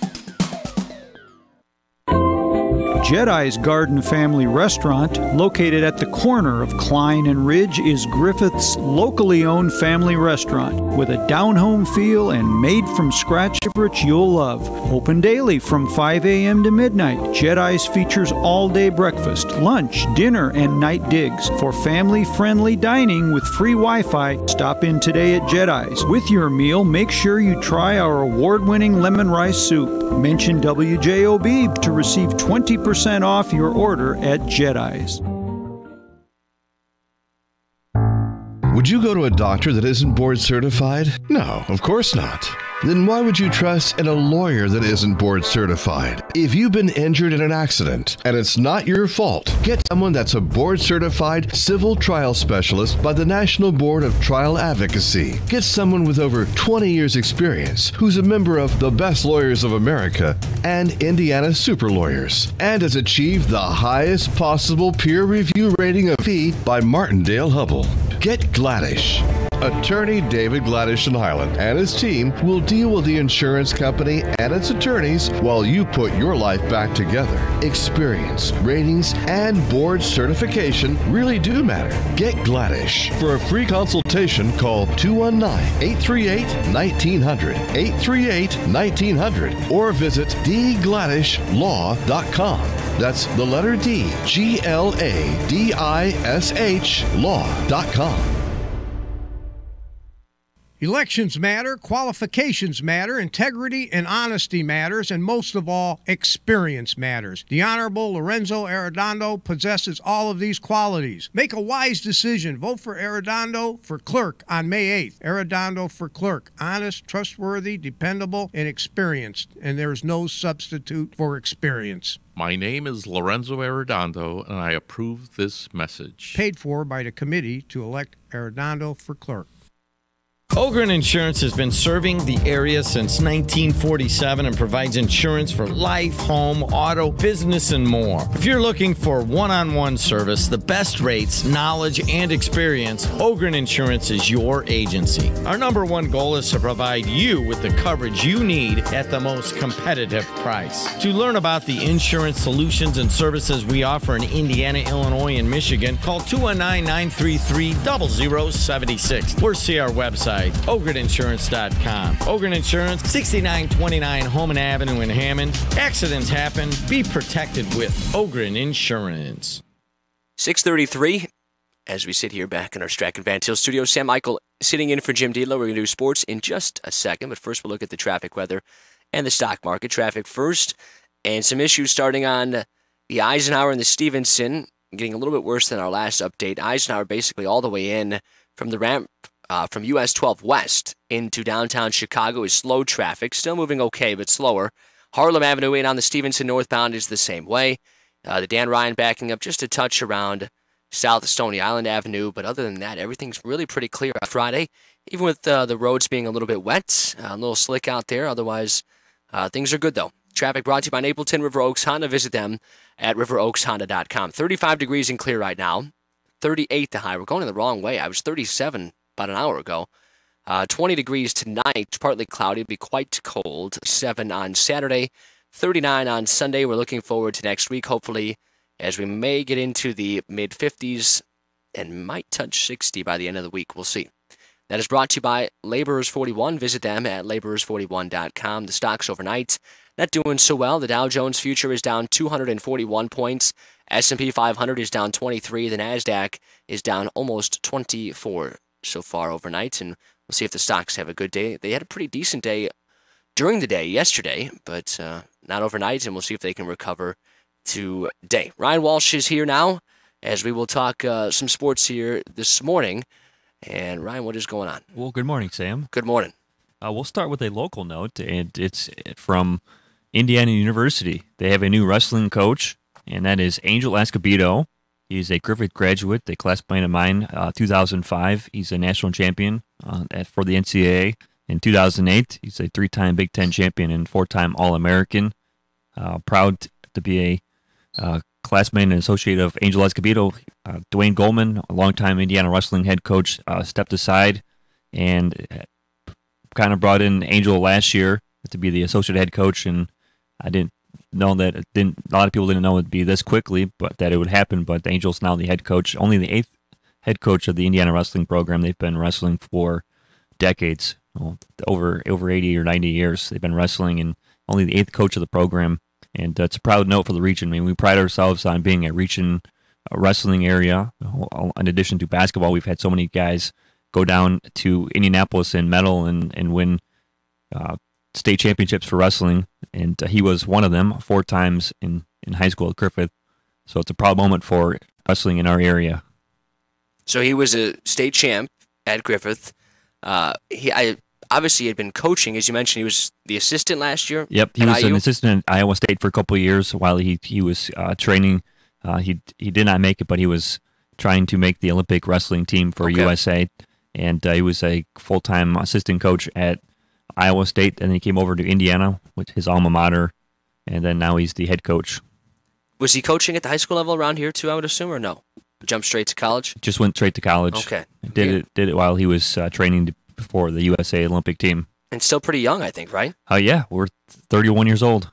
JED's Garden Family Restaurant, located at the corner of Klein and Ridge, is Griffith's locally owned family restaurant with a down-home feel and made-from-scratch favorites you'll love. Open daily from 5 a.m. to midnight, JED's features all-day breakfast, lunch, dinner, and night digs. For family-friendly dining with free Wi-Fi, stop in today at JED's. With your meal, make sure you try our award-winning lemon rice soup. Mention WJOB to receive 20% off your order at JED's. Would you go to a doctor that isn't board certified? No, of course not. Then why would you trust in a lawyer that isn't board certified? If you've been injured in an accident and it's not your fault, get someone that's a board certified civil trial specialist by the National Board of Trial Advocacy. Get someone with over 20 years experience who's a member of the Best Lawyers of America and Indiana Super Lawyers and has achieved the highest possible peer review rating of fee by Martindale-Hubbell. Get Gladish. Attorney David Gladish in Highland and his team will deal with the insurance company and its attorneys while you put your life back together. Experience, ratings, and board certification really do matter. Get Gladish. For a free consultation, call 219-838-1900, 838-1900, or visit dgladishlaw.com. That's the letter D, GLADISH law.com. Elections matter, qualifications matter, integrity and honesty matters, and most of all, experience matters. The Honorable Lorenzo Arredondo possesses all of these qualities. Make a wise decision. Vote for Arredondo for clerk on May 8th. Arredondo for clerk. Honest, trustworthy, dependable, and experienced. And there's no substitute for experience. My name is Lorenzo Arredondo, and I approve this message. Paid for by the committee to elect Arredondo for clerk. Ogren Insurance has been serving the area since 1947 and provides insurance for life, home, auto, business, and more. If you're looking for one-on-one service, the best rates, knowledge, and experience, Ogren Insurance is your agency. Our number one goal is to provide you with the coverage you need at the most competitive price. To learn about the insurance solutions and services we offer in Indiana, Illinois, and Michigan, call 219-933-0076 or see our website, ogreninsurance.com. Ogren Insurance, 6929 Holman Avenue in Hammond. Accidents happen. Be protected with Ogren Insurance. 6:33, as we sit here back in our Strachan Van Til studio. Sam Michael sitting in for Jim Deedler. We're going to do sports in just a second, but first we'll look at the traffic, weather, and the stock market. Traffic first, and some issues starting on the Eisenhower and the Stevenson, getting a little bit worse than our last update. Eisenhower basically all the way in from the ramp from US 12 West into downtown Chicago is slow traffic. Still moving okay, but slower. Harlem Avenue in on the Stevenson northbound is the same way. The Dan Ryan backing up just a touch around South Stony Island Avenue, but other than that, everything's really pretty clear on Friday, even with the roads being a little bit wet, a little slick out there. Otherwise, things are good, though. Traffic brought to you by Napleton River Oaks Honda. Visit them at riveroakshonda.com. 35 degrees and clear right now. 38 the high. We're going in the wrong way. I was 37 about an hour ago. 20 degrees tonight, partly cloudy, it'll be quite cold. 7 on Saturday, 39 on Sunday. We're looking forward to next week, hopefully, as we may get into the mid-50s and might touch 60 by the end of the week. We'll see. That is brought to you by Laborers 41. Visit them at laborers41.com. The stocks overnight not doing so well. The Dow Jones future is down 241 points. S&P 500 is down 23. The NASDAQ is down almost 24 so far overnight, and we'll see if the stocks have a good day. They had a pretty decent day during the day yesterday, but not overnight, and we'll see if they can recover today. Ryan Walsh is here now, as we will talk some sports here this morning. And Ryan, what is going on? Well, good morning, Sam. Good morning. We'll start with a local note, and it's from Indiana University. They have a new wrestling coach, and that is Angel Escobedo. He's a Griffith graduate, a classmate of mine, 2005. He's a national champion for the NCAA. In 2008, he's a 3-time Big Ten champion and 4-time All-American. Proud to be a classmate and associate of Angel Escobedo. Dwayne Goldman, a longtime Indiana wrestling head coach, stepped aside and kind of brought in Angel last year to be the associate head coach, and I didn't know that a lot of people didn't know it would be this quickly, but that it would happen. But Angel's now the head coach, only the 8th head coach of the Indiana wrestling program. They've been wrestling for decades, over 80 or 90 years. They've been wrestling, and only the 8th coach of the program. And it's a proud note for the region. I mean, we pride ourselves on being a region wrestling area. In addition to basketball, we've had so many guys go down to Indianapolis and medal and win state championships for wrestling. And he was one of them 4 times in high school at Griffith. So it's a proud moment for wrestling in our area. So he was a state champ at Griffith. Obviously, he had been coaching. As you mentioned, he was the assistant last year. Yep, he was an assistant at Iowa State for a couple of years while he was training. He did not make it, but he was trying to make the Olympic wrestling team for USA. And he was a full-time assistant coach at Iowa State. And then he came over to Indiana, with his alma mater. And then now he's the head coach. Was he coaching at the high school level around here too, I would assume, or no? Jumped straight to college? Just went straight to college. Okay. Did it while he was training for the USA Olympic team. And still pretty young, I think, right? Yeah, we're 31 years old.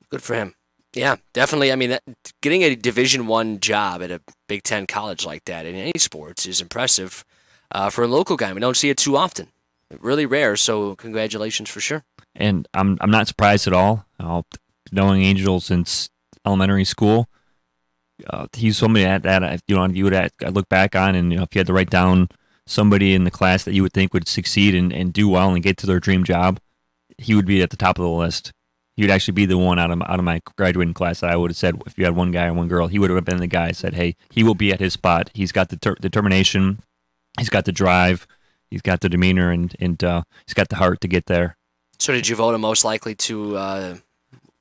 Good for him. Yeah, definitely. I mean, getting a Division I job at a Big Ten college like that in any sports is impressive for a local guy. We don't see it too often. Really rare, so congratulations for sure. And I'm not surprised at all. Knowing Angel since elementary school, he's somebody that you would look back on, and if you had to write down somebody in the class that you would think would succeed and do well and get to their dream job, he would be at the top of the list. He would actually be the one out of my graduating class that I would have said, if you had one guy or one girl, he would have been the guy that said, hey, he will be at his spot. He's got the determination, he's got the drive, he's got the demeanor, and he's got the heart to get there. So did you vote him most likely to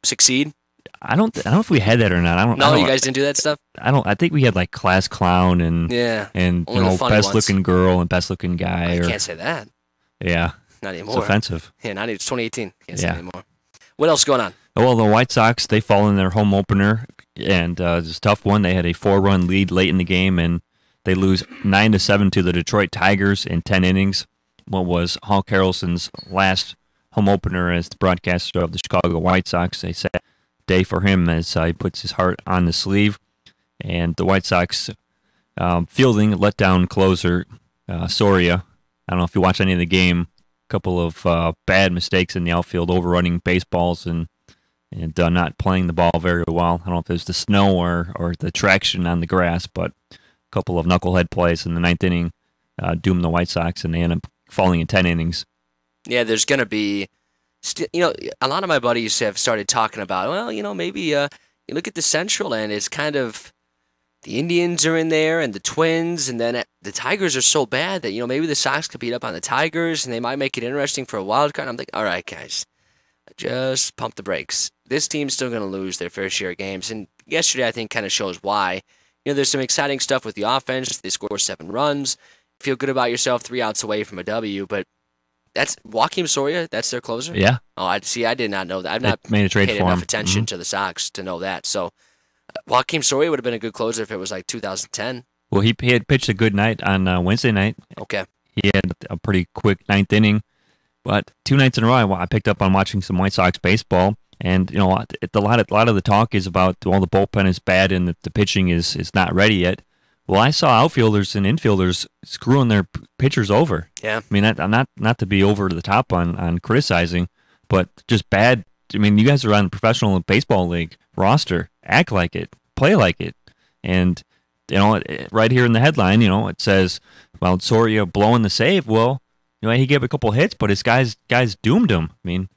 succeed? I don't know if we had that or not. No, you guys didn't do that stuff? I think we had like class clown and best looking girl and best looking guy. I can't say that. Yeah. Not anymore. It's offensive. Yeah, it's 2018. Can't say anymore. What else going on? Well, the White Sox, they fall in their home opener, and it's a tough one. They had a 4-run lead late in the game, and they lose 9-7 to the Detroit Tigers in 10 innings. What was Hawk Harrelson's last home opener as the broadcaster of the Chicago White Sox. A sad day for him as he puts his heart on the sleeve. And the White Sox fielding letdown closer Soria. I don't know if you watched any of the game. A couple of bad mistakes in the outfield, overrunning baseballs and not playing the ball very well. I don't know if it was the snow or the traction on the grass, but a couple of knucklehead plays in the ninth inning doomed the White Sox, and they end up falling in 10 innings. Yeah, there's going to be, a lot of my buddies have started talking about, well, maybe you look at the Central and it's kind of, the Indians are in there and the Twins, and then the Tigers are so bad that, maybe the Sox could beat up on the Tigers and they might make it interesting for a wild card. I'm like, all right, guys, just pump the brakes. This team's still going to lose their fair share of games. And yesterday, I think, kind of shows why. There's some exciting stuff with the offense. They score 7 runs. Feel good about yourself 3 outs away from a W, but that's Joakim Soria. That's their closer? Yeah. Oh, I did not know that. I've not made a trade paid for enough him. attention to the Sox to know that. So Joakim Soria would have been a good closer if it was like 2010. Well, he had pitched a good night on Wednesday night. Okay. He had a pretty quick 9th inning, but 2 nights in a row, I picked up on watching some White Sox baseball. And a lot of the talk is about the bullpen is bad and the pitching is not ready yet. Well, I saw outfielders and infielders screwing their pitchers over. Yeah. I mean, not to be over the top on criticizing, but just bad. I mean, you guys are on the professional baseball league roster. Act like it, play like it, and right here in the headline, it says, "Well, Soria blowing the save." Well, he gave a couple hits, but his guys doomed him. I mean,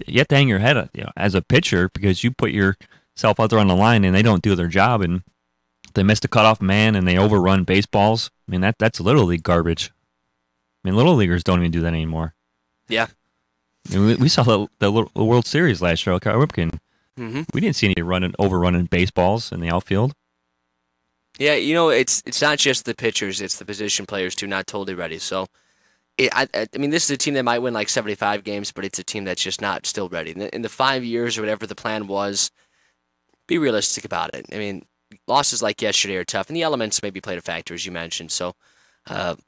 you have to hang your head as a pitcher because you put yourself out there on the line and they don't do their job and they missed a cutoff man and they overrun baseballs. I mean, that's Little League garbage. I mean, Little Leaguers don't even do that anymore. Yeah. I mean, we saw the World Series last year. Mm-hmm. We didn't see any overrunning baseballs in the outfield. Yeah, it's not just the pitchers; it's the position players too, not totally ready. So, I mean, this is a team that might win like 75 games, but it's a team that's just not still ready. In the 5 years or whatever the plan was, be realistic about it. I mean, losses like yesterday are tough, and the elements maybe played a factor, as you mentioned. So,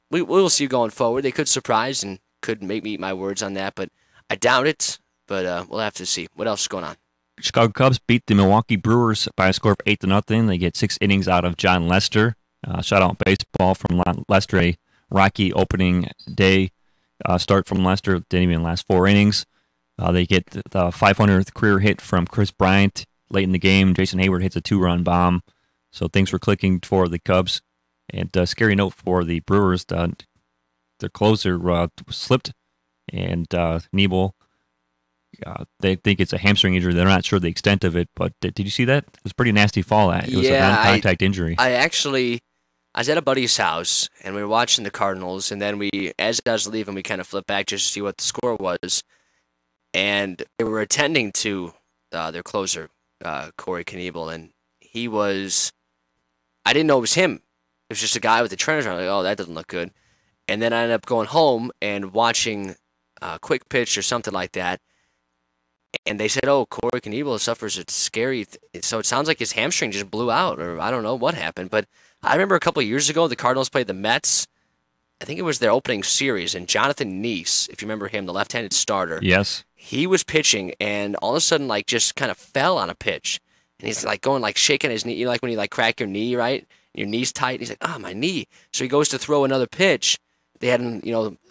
we'll see going forward. They could surprise and could make me eat my words on that, but I doubt it. But we'll have to see. What else is going on? Chicago Cubs beat the Milwaukee Brewers by a score of 8-0. They get 6 innings out of John Lester. Shutout baseball from Lester. A rocky opening day start from Lester. Didn't even last 4 innings. They get the 500th career hit from Chris Bryant late in the game. Jason Hayward hits a 2-run bomb. So things were clicking for the Cubs. And scary note for the Brewers. Their closer slipped, and Nebel, they think it's a hamstring injury. They're not sure the extent of it, but did you see that? It was a pretty nasty fall. It was a non-contact injury. I was at a buddy's house, and we were watching the Cardinals, and then as I was leaving, we kind of flipped back just to see what the score was, and they were attending to their closer, Corey Knebel, and he was, I didn't know it was him. It was just a guy with the trainers. I'm like, oh, that doesn't look good. And then I ended up going home and watching a quick pitch or something like that, and they said, oh, Corey Knebel suffers a scary, so it sounds like his hamstring just blew out, or I don't know what happened, but I remember a couple of years ago, the Cardinals played the Mets. I think it was their opening series, and Jonathan Neese, if you remember him, the left-handed starter. Yes. He was pitching, and all of a sudden, just kind of fell on a pitch. And he's, going, shaking his knee. When you, crack your knee, right? Your knee's tight. And he's like, oh, my knee. So he goes to throw another pitch. They had him,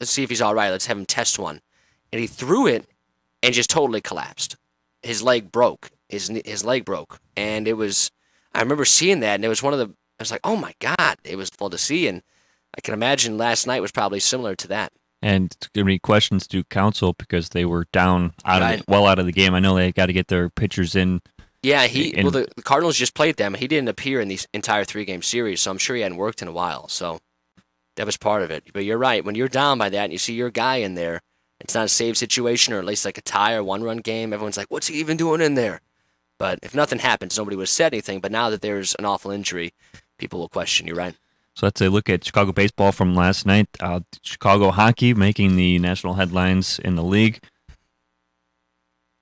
let's see if he's all right. Let's have him test one. And he threw it and just totally collapsed. His leg broke. His leg broke. And it was, I remember seeing that, and it was I was like, oh, my God. It was full to see, and I can imagine last night was probably similar to that. And going to be questions to counsel because they were down out of the game. I know they got to get their pitchers in. Yeah, the Cardinals just played them. He didn't appear in the entire 3-game series, so I'm sure he hadn't worked in a while. So that was part of it. But you're right. When you're down by that and you see your guy in there, it's not a save situation or at least like a tie or 1-run game. Everyone's like, what's he even doing in there? But if nothing happens, nobody would have said anything. But now that there's an awful injury, people will question you, right? So let's look at Chicago baseball from last night. Chicago hockey making the national headlines in the league.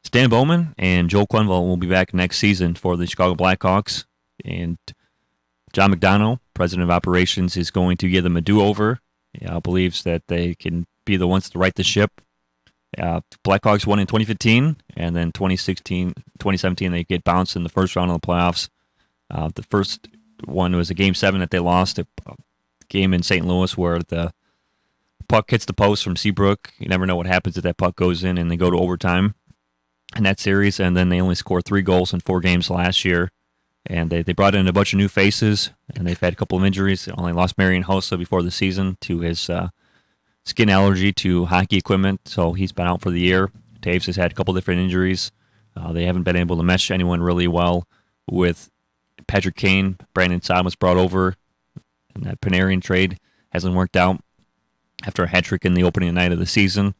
Stan Bowman and Joel Quenneville will be back next season for the Chicago Blackhawks. And John McDonough, president of operations, is going to give them a do-over. Believes that they can be the ones to right the ship. Blackhawks won in 2015, and then 2017 they get bounced in the first round of the playoffs. The first one was a Game 7 that they lost, a game in St. Louis where the puck hits the post from Seabrook. You never know what happens if that puck goes in, and they go to overtime in that series. And then they only scored 3 goals in 4 games last year. And they brought in a bunch of new faces, and they've had a couple of injuries. They only lost Marian Hossa before the season to his skin allergy to hockey equipment, so he's been out for the year. Taves has had a couple different injuries. They haven't been able to mesh anyone really well with Patrick Kane. Brandon Saad was brought over, and that Panarin trade hasn't worked out after a hat trick in the opening night of the season.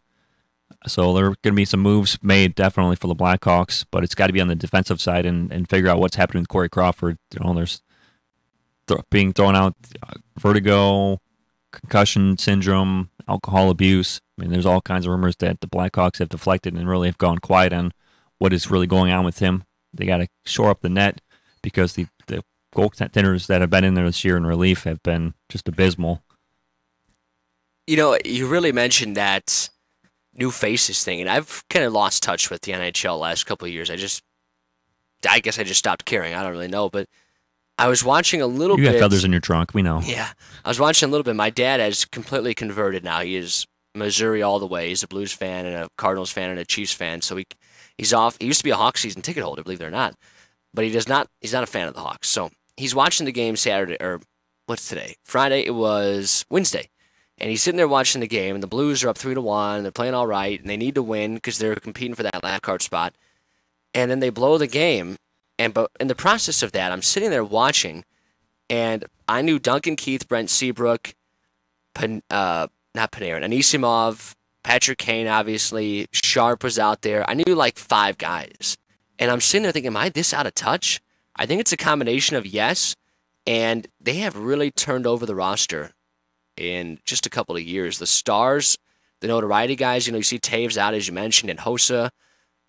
So there are going to be some moves made definitely for the Blackhawks, but it's got to be on the defensive side and figure out what's happening with Corey Crawford. There's being thrown out vertigo, concussion syndrome, alcohol abuse. I mean, there's all kinds of rumors that the Blackhawks have deflected and really have gone quiet on what is really going on with him. They got to shore up the net because the goaltenders that have been in there this year in relief have been just abysmal. You really mentioned that new faces thing, and I've kind of lost touch with the NHL last couple of years. I guess I just stopped caring. I don't really know, but I was watching a little bit. You got feathers in your trunk, we know. Yeah. I was watching a little bit. My dad has completely converted now. He is Missouri all the way. He's a Blues fan and a Cardinals fan and a Chiefs fan. So he's off. He used to be a Hawks season ticket holder, believe it or not. But he's not a fan of the Hawks. So he's watching the game Saturday, or what's today? Friday. It was Wednesday. And he's sitting there watching the game, and the Blues are up 3-1. They're playing all right, and they need to win because they're competing for that last card spot. And then they blow the game. But in the process of that, I'm sitting there watching, and I knew Duncan Keith, Brent Seabrook, not Panarin, Anisimov, Patrick Kane, obviously, Sharp was out there. I knew like 5 guys. And I'm sitting there thinking, am I this out of touch? I think it's a combination of yes, and they have really turned over the roster in just a couple of years. The stars, the notoriety guys, you see Taves out, as you mentioned, and Hossa,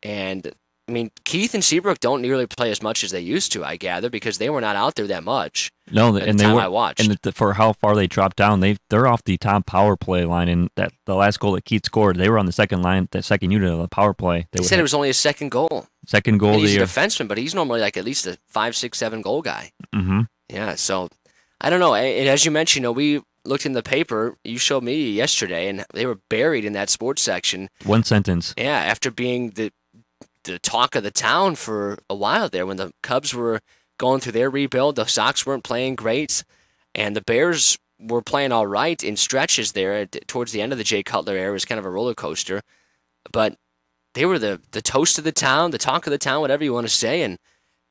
and I mean, Keith and Seabrook don't nearly play as much as they used to, I gather, because they were not out there that much. No, and they were. I watched. And for how far they dropped down, they're off the top power play line. And the last goal that Keith scored, they were on the second line, that second unit of the power play. They said it was only a second goal. Second goal. And he's a defenseman, but he's normally like at least a 5, 6, 7 goal guy. Mm-hmm. Yeah, so I don't know. And as you mentioned, we looked in the paper. You showed me yesterday, and they were buried in that sports section. One sentence. Yeah, after being the talk of the town for a while there, when the Cubs were going through their rebuild, the Sox weren't playing great, and the Bears were playing all right in stretches there. Towards the end of the Jay Cutler era, it was kind of a roller coaster, but they were the toast of the town, the talk of the town, whatever you want to say, and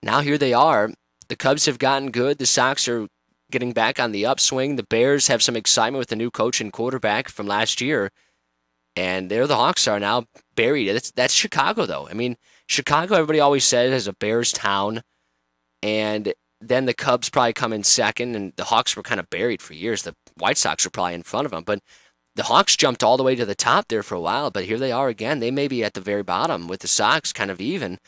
now here they are. The Cubs have gotten good. The Sox are getting back on the upswing. The Bears have some excitement with the new coach and quarterback from last year. And there the Hawks are now buried. That's Chicago, though. I mean, Chicago, everybody always says, is a Bears town. And then the Cubs probably come in second, and the Hawks were kind of buried for years. The White Sox were probably in front of them. But the Hawks jumped all the way to the top there for a while. But here they are again. They may be at the very bottom with the Sox kind of even.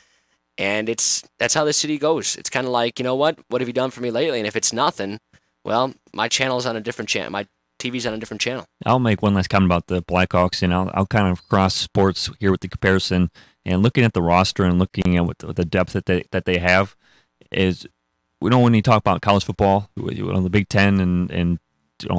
And that's how the city goes. It's kind of like, you know what? What have you done for me lately? And if it's nothing, well, my channel's on a different channel. My TV's on a different channel. I'll make one last comment about the Blackhawks, and I'll kind of cross sports here with the comparison. And looking at the roster and looking at what the depth that they have is, when you talk about college football, the Big Ten and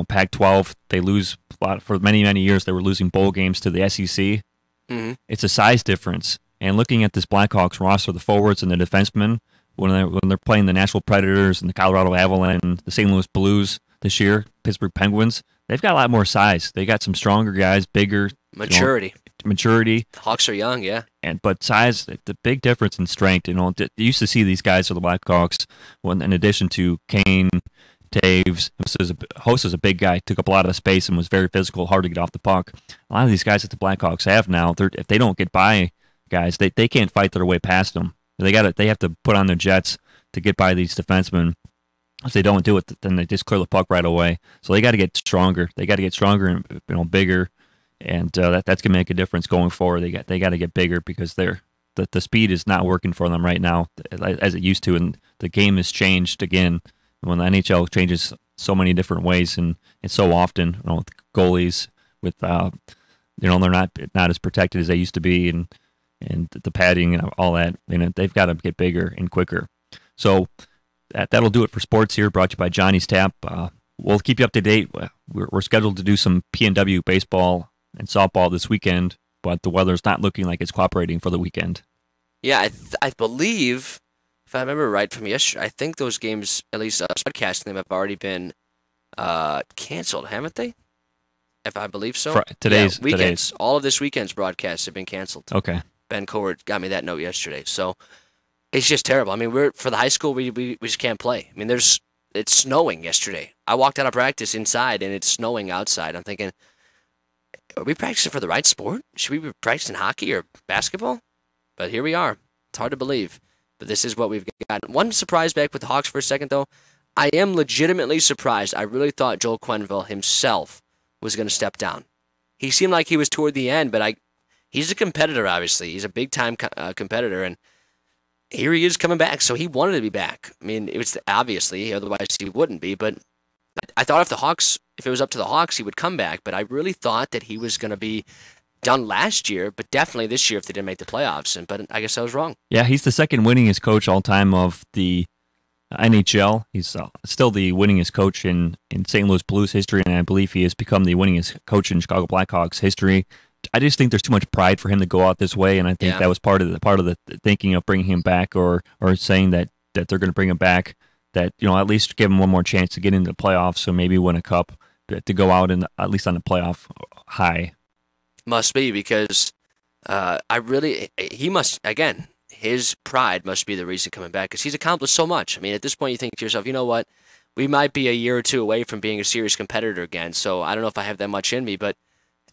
Pac-12, they lose a lot. For many years. They were losing bowl games to the SEC. Mm-hmm. It's a size difference. And looking at this Blackhawks roster, the forwards and the defensemen, when they're playing the Nashville Predators and the Colorado Avalanche, the St. Louis Blues this year, Pittsburgh Penguins, they've got a lot more size. They got some stronger guys, bigger. Maturity. Maturity. The Hawks are young, yeah. But size, the big difference in strength. You used to see these guys for the Blackhawks, in addition to Kane, Taves. Hossa's a big guy, took up a lot of space and was very physical, hard to get off the puck. A lot of these guys that the Blackhawks have now, if they don't get by guys, they can't fight their way past them. They have to put on their jets to get by these defensemen. If they don't do it, then they just clear the puck right away. So they got to get stronger. They got to get stronger and bigger, and that's going to make a difference going forward. They got to get bigger because the speed is not working for them right now as it used to, and the game has changed again. When the NHL changes so many different ways and so often, with goalies, with they're not as protected as they used to be, and the padding and all that. They've got to get bigger and quicker. So that'll do it for sports here. Brought to you by Johnny's Tap. We'll keep you up to date. We're scheduled to do some PNW baseball and softball this weekend, but the weather's not looking like it's cooperating for the weekend. Yeah, I believe, if I remember right from yesterday, I think those games, at least broadcasting them, have already been canceled, haven't they? If I believe so. Today's all of this weekend's broadcasts have been canceled. Okay. Ben Cowart got me that note yesterday. So it's just terrible. I mean, we're for the high school, we just can't play. I mean, it's snowing yesterday. I walked out of practice inside, and it's snowing outside. I'm thinking, are we practicing for the right sport? Should we be practicing hockey or basketball? But here we are. It's hard to believe. But this is what we've got. One surprise back with the Hawks for a second, though. I am legitimately surprised. I really thought Joel Quenneville himself was going to step down. He seemed like he was toward the end, but he's a competitor, obviously. He's a big-time competitor, and here he is coming back, so he wanted to be back. I mean, it was obviously, otherwise he wouldn't be, but I thought if it was up to the Hawks, he would come back, but I really thought that he was going to be done last year, but definitely this year if they didn't make the playoffs, but I guess I was wrong. Yeah, he's the second winningest coach all time of the NHL. He's still the winningest coach in St. Louis Blues history, and I believe he has become the winningest coach in Chicago Blackhawks history. I just think there's too much pride for him to go out this way, and I think that was part of the thinking of bringing him back, or saying that they're going to bring him back. That at least give him one more chance to get into the playoffs, so maybe win a cup, to go out and at least on the playoff high. Must be because he must again. His pride must be the reason coming back because he's accomplished so much. I mean, at this point, you think to yourself, you know what? We might be a year or two away from being a serious competitor again. So I don't know if I have that much in me, but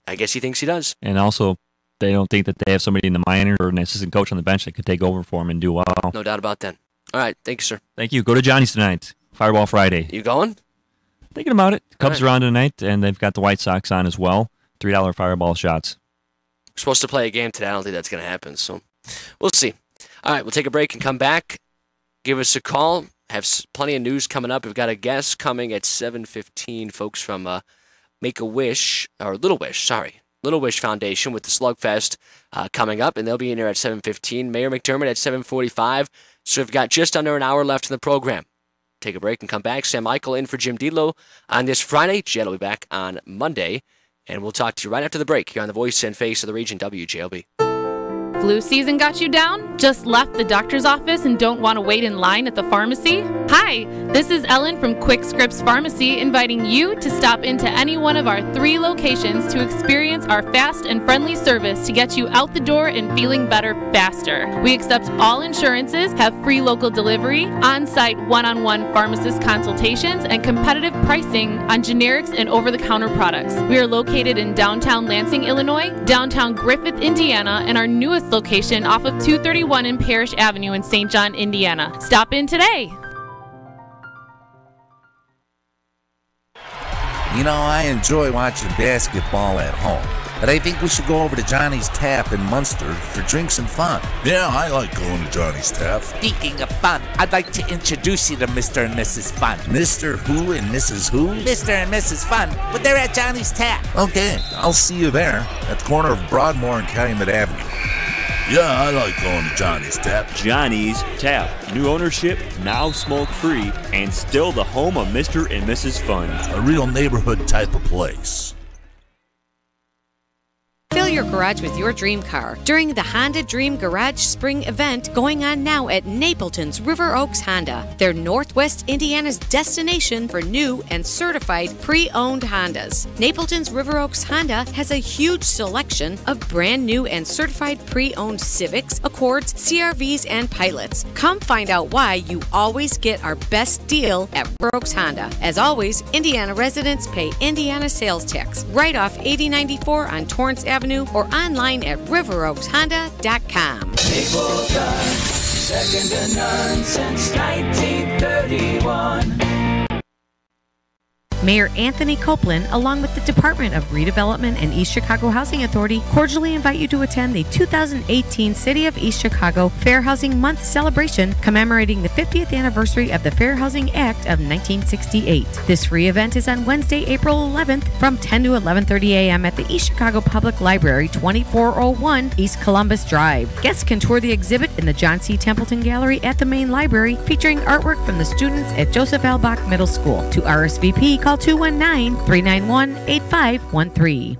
I guess he thinks he does. And also, they don't think that they have somebody in the minor or an assistant coach on the bench that could take over for him and do well. No doubt about that. All right. Thank you, sir. Thank you. Go to Johnny's tonight. Fireball Friday. You going? Thinking about it. Cubs are on tonight, and they've got the White Sox on as well. $3 Fireball shots. We're supposed to play a game today. I don't think that's going to happen, so we'll see. All right, we'll take a break and come back. Give us a call. Have plenty of news coming up. We've got a guest coming at 7:15, folks from Make-A-Wish, or Little Wish Foundation with the Slugfest coming up, and they'll be in here at 7:15. Mayor McDermott at 7:45. So we've got just under an hour left in the program. Take a break and come back. Sam Michael in for Jim Delo on this Friday. Jed will be back on Monday, and we'll talk to you right after the break here on the Voice and Face of the Region, WJLB. Flu season got you down? Just left the doctor's office and don't want to wait in line at the pharmacy? Hi, this is Ellen from Quick Scripts Pharmacy inviting you to stop into any one of our 3 locations to experience our fast and friendly service to get you out the door and feeling better faster. We accept all insurances, have free local delivery, on-site one-on-one pharmacist consultations, and competitive pricing on generics and over-the-counter products. We are located in downtown Lansing, Illinois, downtown Griffith, Indiana, and our newest location off of 231 in Parrish Avenue in St. John, Indiana. Stop in today. I enjoy watching basketball at home, but I think we should go over to Johnny's Tap in Munster for drinks and fun. Yeah, I like going to Johnny's Tap. Speaking of fun, I'd like to introduce you to Mr. and Mrs. Fun. Mr. Who and Mrs. Who? Mr. and Mrs. Fun, but they're at Johnny's Tap. Okay, I'll see you there, at the corner of Broadmoor and Calumet Avenue. Yeah, I like going to Johnny's Tap. Johnny's Tap. New ownership, now smoke-free, and still the home of Mr. and Mrs. Fun. A real neighborhood type of place. Fill your garage with your dream car during the Honda Dream Garage Spring event going on now at Napleton's River Oaks Honda. They're Northwest Indiana's destination for new and certified pre-owned Hondas. Napleton's River Oaks Honda has a huge selection of brand new and certified pre-owned Civics, Accords, CRVs, and Pilots. Come find out why you always get our best deal at River Oaks Honda. As always, Indiana residents pay Indiana sales tax right off 8094 on Torrance Avenue or online at riveroakshonda.com. Napleton, second to none since 1931. Mayor Anthony Copeland, along with the Department of Redevelopment and East Chicago Housing Authority, cordially invite you to attend the 2018 City of East Chicago Fair Housing Month celebration commemorating the 50th anniversary of the Fair Housing Act of 1968. This free event is on Wednesday, April 11th from 10 to 11:30 a.m. at the East Chicago Public Library, 2401 East Columbus Drive. Guests can tour the exhibit in the John C. Templeton Gallery at the main library, featuring artwork from the students at Joseph L. Bach Middle School. To RSVP, call 219-391-8513.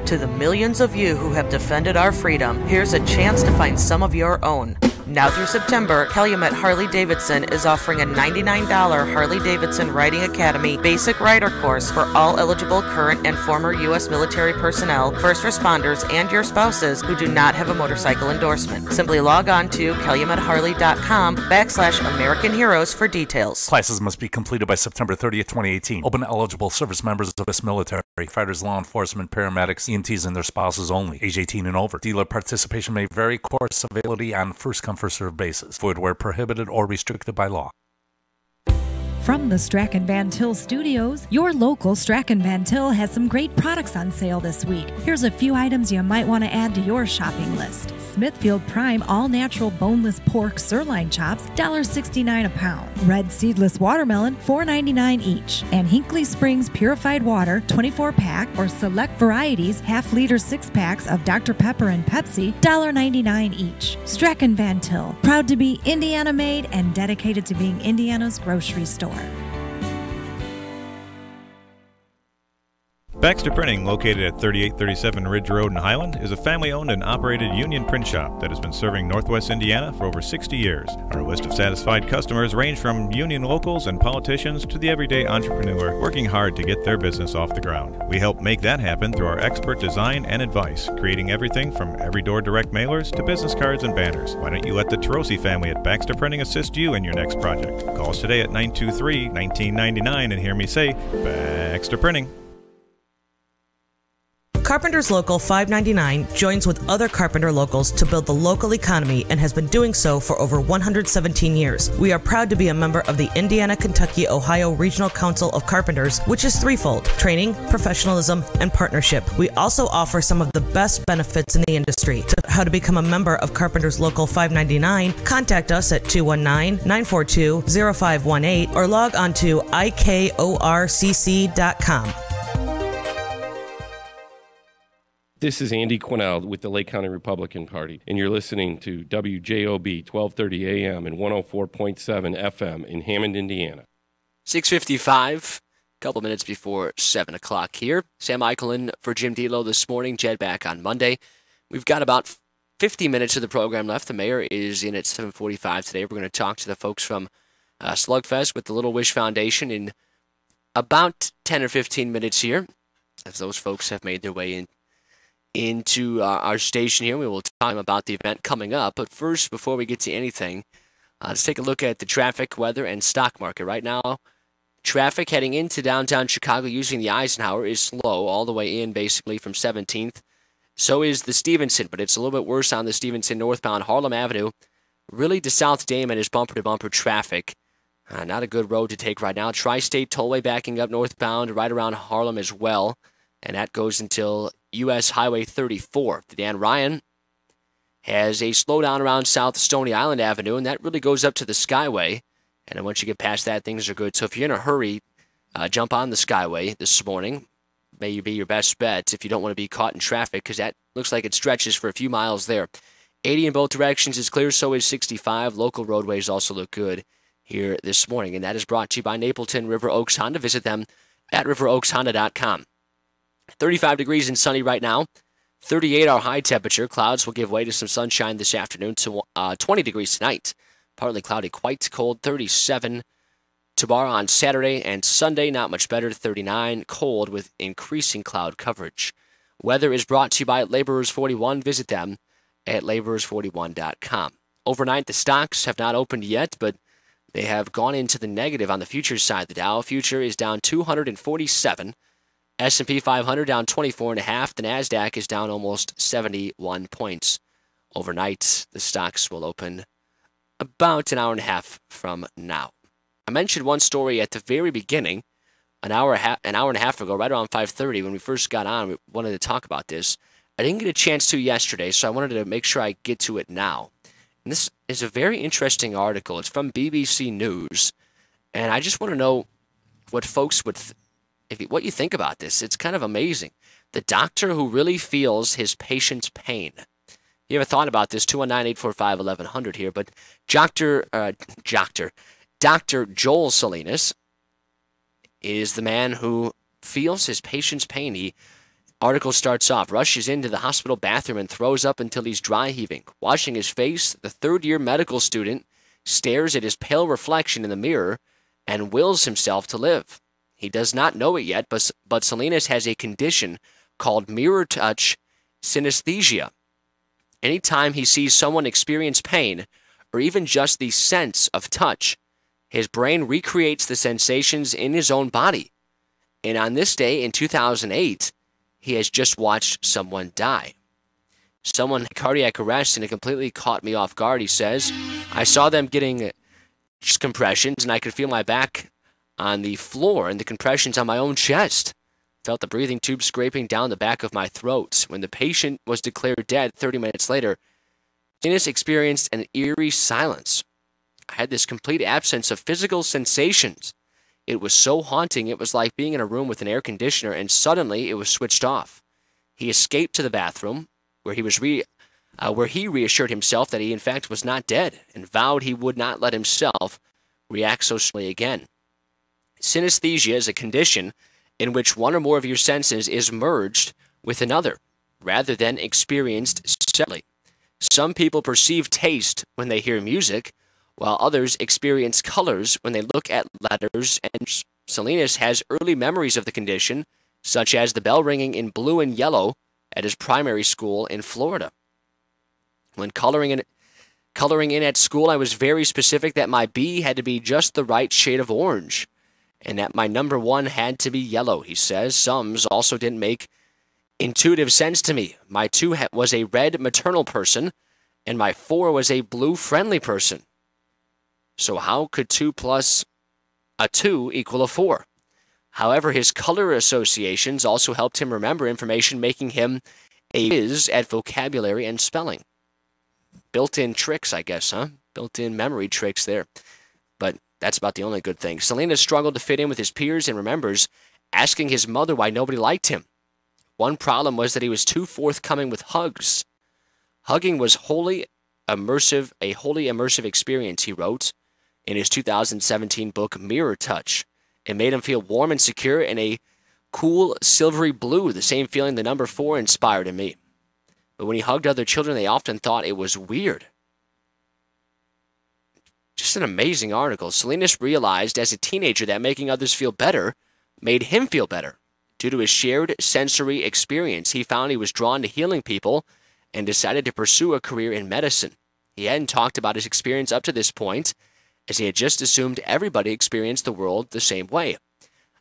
To the millions of you who have defended our freedom, here's a chance to find some of your own. Now through September, Calumet Harley-Davidson is offering a $99 Harley-Davidson Riding Academy Basic Rider course for all eligible current and former U.S. military personnel, first responders, and your spouses who do not have a motorcycle endorsement. Simply log on to calumetharley.com/American Heroes for details. Classes must be completed by September 30th, 2018. Open to eligible service members of U.S. military, fighters, law enforcement, paramedics, EMTs, and their spouses only. Age 18 and over. Dealer participation may vary. Course availability on first-come, first-served basis. Void where prohibited or restricted by law. From the Strachan Van Til Studios, your local Strachan Van Til has some great products on sale this week. Here's a few items you might want to add to your shopping list. Smithfield Prime all-natural boneless pork sirloin chops, $1.69 a pound. Red seedless watermelon, $4.99 each. And Hinkley Springs purified water, 24-pack, or select varieties, half-liter 6-packs of Dr. Pepper and Pepsi, $1.99 each. Strachan Van Til, proud to be Indiana-made and dedicated to being Indiana's grocery store. Baxter Printing, located at 3837 Ridge Road in Highland, is a family-owned and operated union print shop that has been serving Northwest Indiana for over 60 years. Our list of satisfied customers range from union locals and politicians to the everyday entrepreneur working hard to get their business off the ground. We help make that happen through our expert design and advice, creating everything from every-door direct mailers to business cards and banners. Why don't you let the Tarosi family at Baxter Printing assist you in your next project? Call us today at 923-1999 and hear me say, Baxter Printing. Carpenters Local 599 joins with other Carpenter locals to build the local economy and has been doing so for over 117 years. We are proud to be a member of the Indiana, Kentucky, Ohio Regional Council of Carpenters, which is threefold: training, professionalism, and partnership. We also offer some of the best benefits in the industry. To how to become a member of Carpenters Local 599, contact us at 219-942-0518 or log on to ikorcc.com. This is Andy Quinnell with the Lake County Republican Party, and you're listening to WJOB 1230 AM and 104.7 FM in Hammond, Indiana. 6:55, a couple minutes before 7 o'clock here. Sam Eichelin for Jim Delo this morning, Jed back on Monday. We've got about 50 minutes of the program left. The mayor is in at 7:45 today. We're going to talk to the folks from Slugfest with the Little Wish Foundation in about 10 or 15 minutes here, as those folks have made their way into our station here. We will talk about the event coming up. But first, before we get to anything, let's take a look at the traffic, weather, and stock market. Right now, traffic heading into downtown Chicago using the Eisenhower is slow all the way in, basically from 17th. So is the Stevenson, but it's a little bit worse on the Stevenson northbound. Harlem Avenue, really to South Damon, is bumper-to-bumper traffic. Not a good road to take right now. Tri-State Tollway backing up northbound right around Harlem as well. And that goes until U.S. Highway 34. The Dan Ryan has a slowdown around South Stony Island Avenue, and that really goes up to the Skyway. And then once you get past that, things are good. So if you're in a hurry, jump on the Skyway this morning. May be your best bet if you don't want to be caught in traffic, because that looks like it stretches for a few miles there. 80 in both directions is clear, so is 65. Local roadways also look good here this morning. And that is brought to you by Napleton River Oaks Honda. Visit them at riveroakshonda.com. 35 degrees and sunny right now. 38 our high temperature. Clouds will give way to some sunshine this afternoon to 20 degrees tonight. Partly cloudy, quite cold. 37 tomorrow on Saturday and Sunday. Not much better. 39, cold with increasing cloud coverage. Weather is brought to you by Laborers 41. Visit them at laborers41.com. Overnight, the stocks have not opened yet, but they have gone into the negative on the futures side. The Dow future is down 247. S&P 500 down 24.5. The NASDAQ is down almost 71 points. Overnight, the stocks will open about an hour and a half from now. I mentioned one story at the very beginning an hour and a half ago, right around 5:30 when we first got on. We wanted to talk about this. I didn't get a chance to yesterday, so I wanted to make sure I get to it now. And this is a very interesting article. It's from BBC News, and I just want to know what folks would, what you think about this. It's kind of amazing. The doctor who really feels his patient's pain. You ever thought about this? 219-845-1100 here, but Dr. Joel Salinas is the man who feels his patient's pain. The article starts off, rushes into the hospital bathroom and throws up until he's dry heaving. Washing his face, the third-year medical student stares at his pale reflection in the mirror and wills himself to live. He does not know it yet, but Salinas has a condition called mirror touch synesthesia. Anytime he sees someone experience pain, or even just the sense of touch, his brain recreates the sensations in his own body. And on this day in 2008, he has just watched someone die. Someone had cardiac arrest, and it completely caught me off guard, he says. I saw them getting compressions, and I could feel my back on the floor and the compressions on my own chest. Felt the breathing tube scraping down the back of my throat. When the patient was declared dead 30 minutes later, Salinas experienced an eerie silence. I had this complete absence of physical sensations. It was so haunting, it was like being in a room with an air conditioner, and suddenly it was switched off. He escaped to the bathroom, where he reassured himself that he in fact was not dead, and vowed he would not let himself react so slowly again. Synesthesia is a condition in which one or more of your senses is merged with another, rather than experienced separately. Some people perceive taste when they hear music, while others experience colors when they look at letters, and Salinas has early memories of the condition, such as the bell ringing in blue and yellow at his primary school in Florida. When coloring in at school, I was very specific that my B had to be just the right shade of orange, and that my number 1 had to be yellow, he says. Sums also didn't make intuitive sense to me. My 2 was a red maternal person, and my 4 was a blue friendly person. So how could 2 plus a 2 equal a 4? However, his color associations also helped him remember information, making him a whiz at vocabulary and spelling. Built-in tricks, I guess, huh? Built-in memory tricks there. But that's about the only good thing. Salinas struggled to fit in with his peers and remembers asking his mother why nobody liked him. One problem was that he was too forthcoming with hugs. Hugging was a wholly immersive experience, he wrote in his 2017 book, Mirror Touch. It made him feel warm and secure in a cool, silvery blue, the same feeling the number 4 inspired in me. But when he hugged other children, they often thought it was weird. Just an amazing article. Salinas realized as a teenager that making others feel better made him feel better. Due to his shared sensory experience, he found he was drawn to healing people and decided to pursue a career in medicine. He hadn't talked about his experience up to this point, as he had just assumed everybody experienced the world the same way.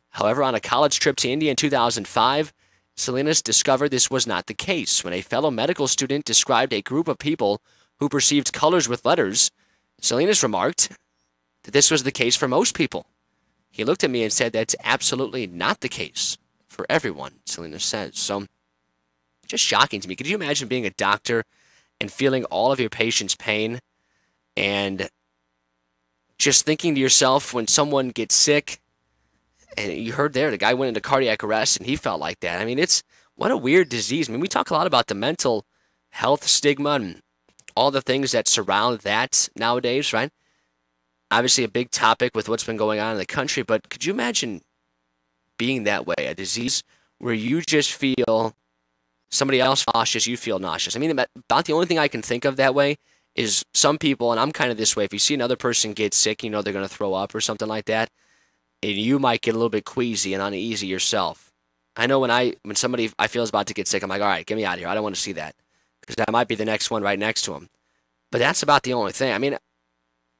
However, on a college trip to India in 2005, Salinas discovered this was not the case. When a fellow medical student described a group of people who perceived colors with letters, Salinas remarked that this was the case for most people. He looked at me and said that's absolutely not the case for everyone, Salinas says. So, just shocking to me. Could you imagine being a doctor and feeling all of your patient's pain and just thinking to yourself when someone gets sick, and you heard there, the guy went into cardiac arrest and he felt like that. I mean, what a weird disease. I mean, we talk a lot about the mental health stigma and all the things that surround that nowadays, right? Obviously a big topic with what's been going on in the country, but could you imagine being that way, a disease where you just feel somebody else nauseous, you feel nauseous? I mean, about the only thing I can think of that way is some people, and I'm kind of this way, if you see another person get sick, you know they're going to throw up or something like that, and you might get a little bit queasy and uneasy yourself. I know when somebody I feel is about to get sick, I'm like, all right, get me out of here. I don't want to see that, because I might be the next one right next to him. But that's about the only thing. I mean,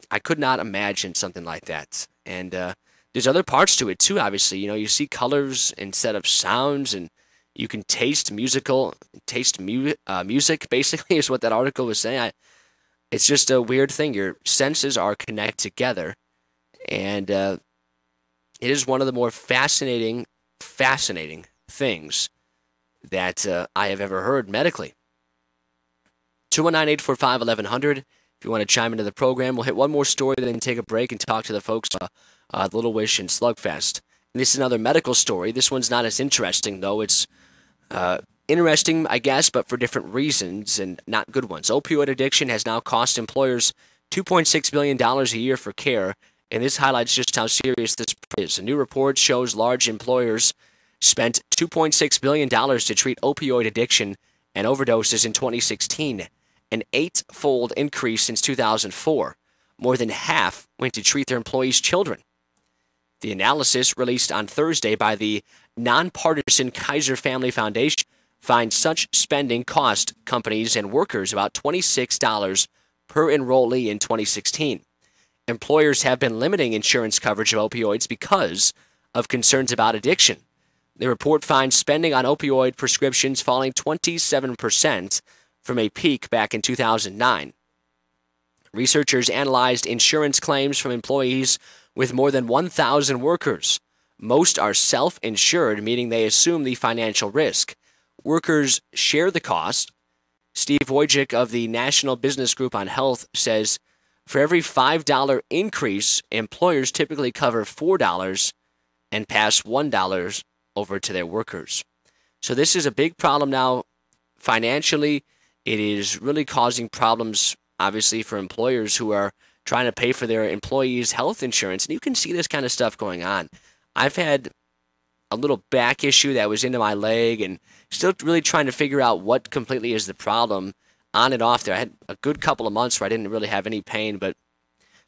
I could not imagine something like that. And there's other parts to it too, obviously. You know, you see colors instead of sounds, and you can taste music, basically, is what that article was saying. It's just a weird thing. Your senses are connected together. And It is one of the more fascinating things that I have ever heard medically. 219-845-1100. If you want to chime into the program, we'll hit one more story, then take a break and talk to the folks at Little Wish and Slugfest. And this is another medical story. This one's not as interesting, though. It's interesting, I guess, but for different reasons and not good ones. Opioid addiction has now cost employers $2.6 billion a year for care, and this highlights just how serious this is. A new report shows large employers spent $2.6 billion to treat opioid addiction and overdoses in 2016, an 8-fold increase since 2004. More than half went to treat their employees' children. The analysis released on Thursday by the nonpartisan Kaiser Family Foundation finds such spending cost companies and workers about $26 per enrollee in 2016. Employers have been limiting insurance coverage of opioids because of concerns about addiction. The report finds spending on opioid prescriptions falling 27% from a peak back in 2009. Researchers analyzed insurance claims from employees with more than 1,000 workers. Most are self-insured, meaning they assume the financial risk. Workers share the cost. Steve Wojcik of the National Business Group on Health says, for every $5 increase, employers typically cover $4 and pass $1 over to their workers. So this is a big problem now financially. It is really causing problems, obviously, for employers who are trying to pay for their employees' health insurance. And you can see this kind of stuff going on. I've had a little back issue that was into my leg and still really trying to figure out what completely is the problem on and off there. I had a good couple of months where I didn't really have any pain, but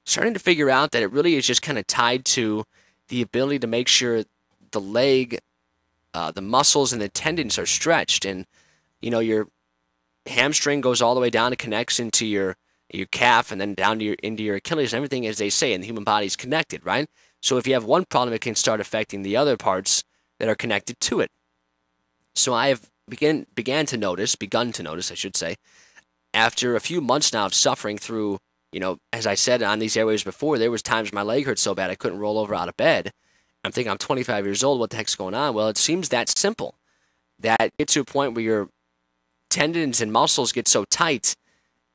starting to figure out that it really is just kind of tied to the ability to make sure the leg, the muscles and the tendons are stretched. And, you know, your hamstring goes all the way down and connects into your calf and then down to into your Achilles, and everything, as they say, in the human body is connected, right? So if you have one problem, it can start affecting the other parts that are connected to it. So I have begun to notice, I should say, after a few months now of suffering through, you know, as I said on these airwaves before, there was times my leg hurt so bad I couldn't roll over out of bed. I'm thinking I'm 25 years old, what the heck's going on? Well, it seems that simple. That get to a point where your tendons and muscles get so tight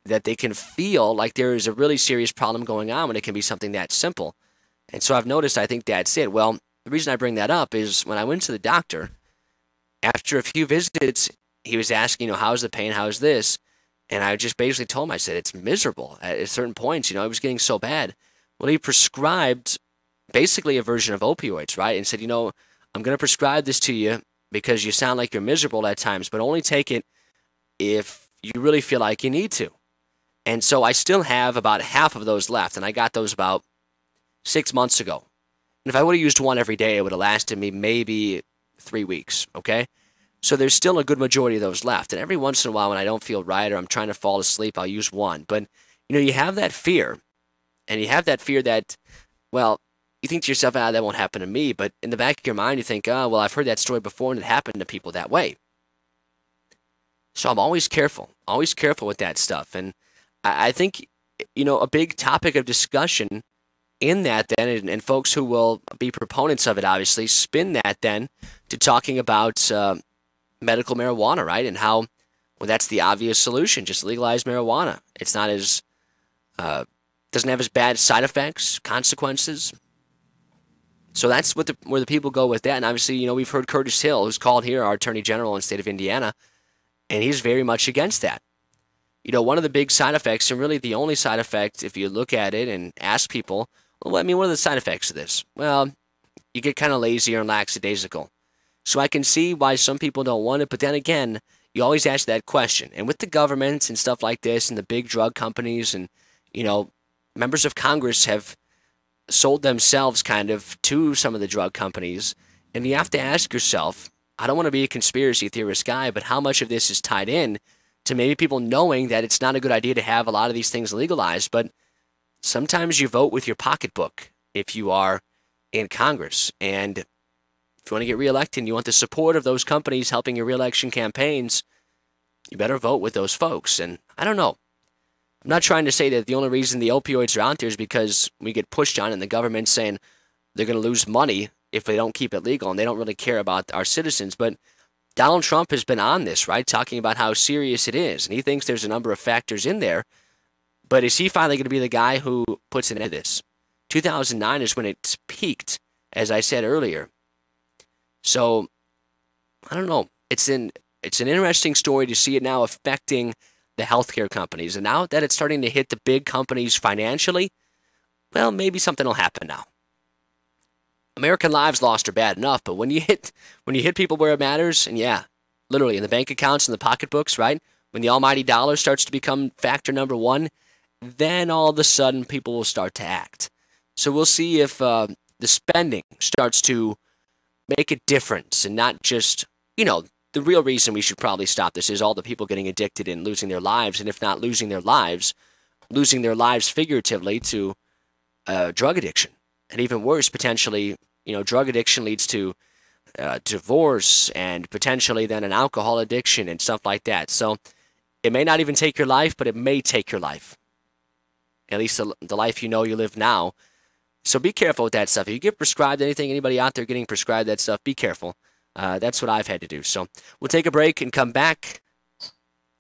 that they can feel like there is a really serious problem going on when it can be something that simple. And so I've noticed, I think that's it. Well, the reason I bring that up is when I went to the doctor, after a few visits, he was asking, you know, how's the pain, how's this? And I just basically told him, I said, it's miserable. At certain points, you know, it was getting so bad. Well, he prescribed basically a version of opioids, right? And said, you know, I'm going to prescribe this to you because you sound like you're miserable at times, but only take it if you really feel like you need to. And so I still have about half of those left, and I got those about 6 months ago. And if I would have used one every day, it would have lasted me maybe 3 weeks, okay? So there's still a good majority of those left. And every once in a while when I don't feel right or I'm trying to fall asleep, I'll use one. But, you know, you have that fear, and you have that fear that, well, you think to yourself, that won't happen to me. But in the back of your mind, you think, oh, well, I've heard that story before, and it happened to people that way. So I'm always careful with that stuff. And I think, you know, a big topic of discussion in that then, and folks who will be proponents of it, obviously, spin that then to talking about medical marijuana, right? And how, well, that's the obvious solution, just legalize marijuana. It's not as, doesn't have as bad side effects, consequences. So that's what where the people go with that. And obviously, you know, we've heard Curtis Hill, who's called here, our Attorney General in the state of Indiana, and he's very much against that. You know, one of the big side effects, and really the only side effect, if you look at it and ask people, well, I mean, what are the side effects of this? Well, you get kind of lazier and lackadaisical. So I can see why some people don't want it, but then again, you always ask that question. And with the government and stuff like this and the big drug companies and, you know, members of Congress have sold themselves kind of to some of the drug companies. And you have to ask yourself, I don't want to be a conspiracy theorist guy, but how much of this is tied in to maybe people knowing that it's not a good idea to have a lot of these things legalized, but sometimes you vote with your pocketbook if you are in Congress. And if you want to get reelected and you want the support of those companies helping your reelection campaigns, you better vote with those folks. And I don't know. I'm not trying to say that the only reason the opioids are out there is because we get pushed on and the government saying, they're going to lose money if they don't keep it legal, and they don't really care about our citizens. But Donald Trump has been on this, right, talking about how serious it is, and he thinks there's a number of factors in there. But is he finally going to be the guy who puts an end to this? 2009 is when it's peaked, as I said earlier. So, I don't know. It's an interesting story to see it now affecting the healthcare companies. And now that it's starting to hit the big companies financially, well, maybe something will happen now. American lives lost are bad enough, but when you hit people where it matters, and yeah, literally in the bank accounts and the pocketbooks, right? When the almighty dollar starts to become factor number one, then all of a sudden people will start to act. So we'll see if the spending starts to make a difference and not just, the real reason we should probably stop this is all the people getting addicted and losing their lives, and if not losing their lives figuratively to drug addiction. And even worse, potentially, drug addiction leads to divorce and potentially then an alcohol addiction and stuff like that. So it may not even take your life, but it may take your life. At least the life you live now. So be careful with that stuff. If you get prescribed anything, anybody out there getting prescribed that stuff, be careful. That's what I've had to do. So we'll take a break and come back,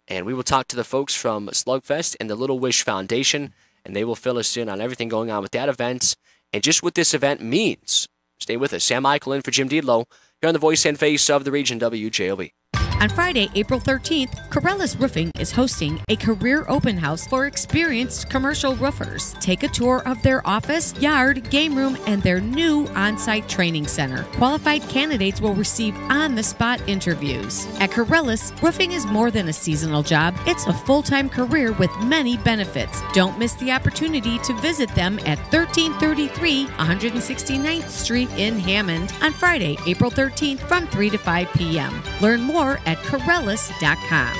and we will talk to the folks from Slugfest and the Little Wish Foundation, and they will fill us in on everything going on with that event and just what this event means. Stay with us. Sam Michael in for Jim Dietlow here on the voice and face of the region, WJOB. On Friday, April 13th, Corellis Roofing is hosting a career open house for experienced commercial roofers. Take a tour of their office, yard, game room, and their new on-site training center. Qualified candidates will receive on-the-spot interviews. At Corellis, roofing is more than a seasonal job. It's a full-time career with many benefits. Don't miss the opportunity to visit them at 1333 169th Street in Hammond on Friday, April 13th from 3 to 5 p.m. Learn more at Corellis.com.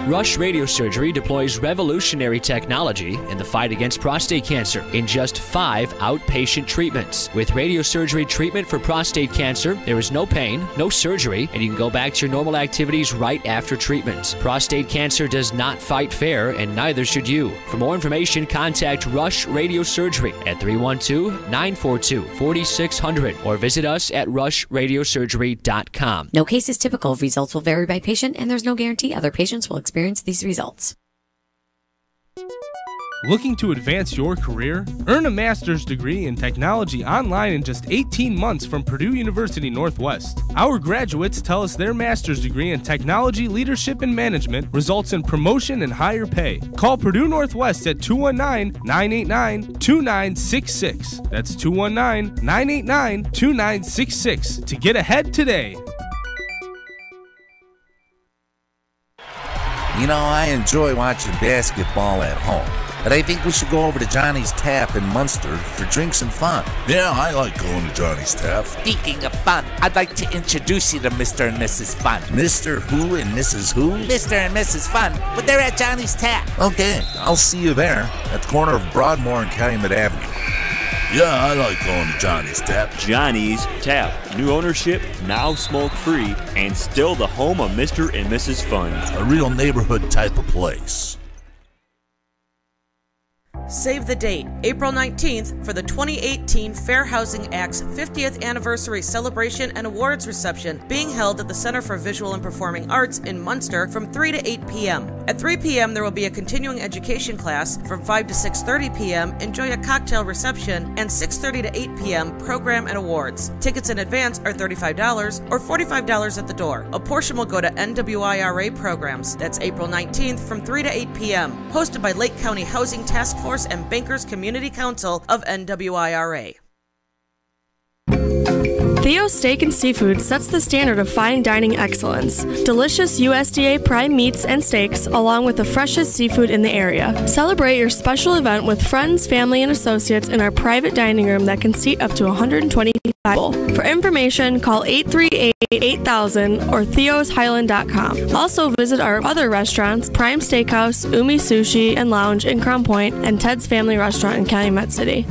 Rush Radiosurgery deploys revolutionary technology in the fight against prostate cancer in just 5 outpatient treatments. With radiosurgery treatment for prostate cancer, there is no pain, no surgery, and you can go back to your normal activities right after treatment. Prostate cancer does not fight fair, and neither should you. For more information, contact Rush Radiosurgery at 312-942-4600 or visit us at rushradiosurgery.com. No case is typical. Results will vary by patient, and there's no guarantee other patients will experience these results. Looking to advance your career? Earn a master's degree in technology online in just 18 months from Purdue University Northwest. Our graduates tell us their master's degree in technology, leadership, and management results in promotion and higher pay. Call Purdue Northwest at 219-989-2966. That's 219-989-2966 to get ahead today. I enjoy watching basketball at home, but I think we should go over to Johnny's Tap in Munster for drinks and fun. Yeah, I like going to Johnny's Tap. Speaking of fun, I'd like to introduce you to Mr. and Mrs. Fun. Mr. Who and Mrs. Who? Mr. and Mrs. Fun, but they're at Johnny's Tap. Okay, I'll see you there, at the corner of Broadmoor and Calumet Avenue. Yeah, I like going to Johnny's Tap. Johnny's Tap. New ownership, now smoke-free, and still the home of Mr. and Mrs. Fun. A real neighborhood type of place. Save the date, April 19th, for the 2018 Fair Housing Act's 50th Anniversary Celebration and Awards Reception being held at the Center for Visual and Performing Arts in Munster from 3 to 8 p.m. At 3 p.m., there will be a continuing education class. From 5 to 6:30 p.m., enjoy a cocktail reception, and 6:30 to 8 p.m., program and awards. Tickets in advance are $35 or $45 at the door. A portion will go to NWIRA programs. That's April 19th from 3 to 8 p.m., hosted by Lake County Housing Task Force and Bankers Community Council of NWIRA. Theo's Steak and Seafood sets the standard of fine dining excellence. Delicious USDA prime meats and steaks, along with the freshest seafood in the area. Celebrate your special event with friends, family, and associates in our private dining room that can seat up to 120 people. For information, call 838-8000 or theoshighland.com. Also visit our other restaurants, Prime Steakhouse, Umi Sushi and Lounge in Crown Point, and Ted's Family Restaurant in Calumet City.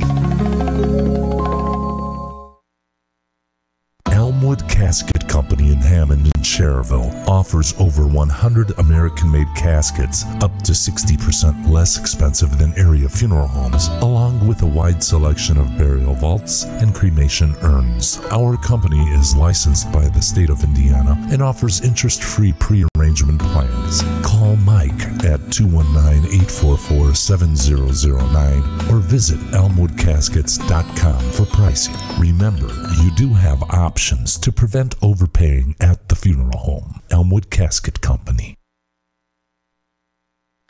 Elmwood Casket Company in Hammond and Cherville offers over 100 American-made caskets, up to 60% less expensive than area funeral homes, along with a wide selection of burial vaults and cremation urns. Our company is licensed by the state of Indiana and offers interest-free pre-arrangement plans. Call Mike at 219-844-7009 or visit elmwoodcaskets.com for pricing. Remember, you do have options to prevent overpaying at the funeral home. Elmwood Casket Company.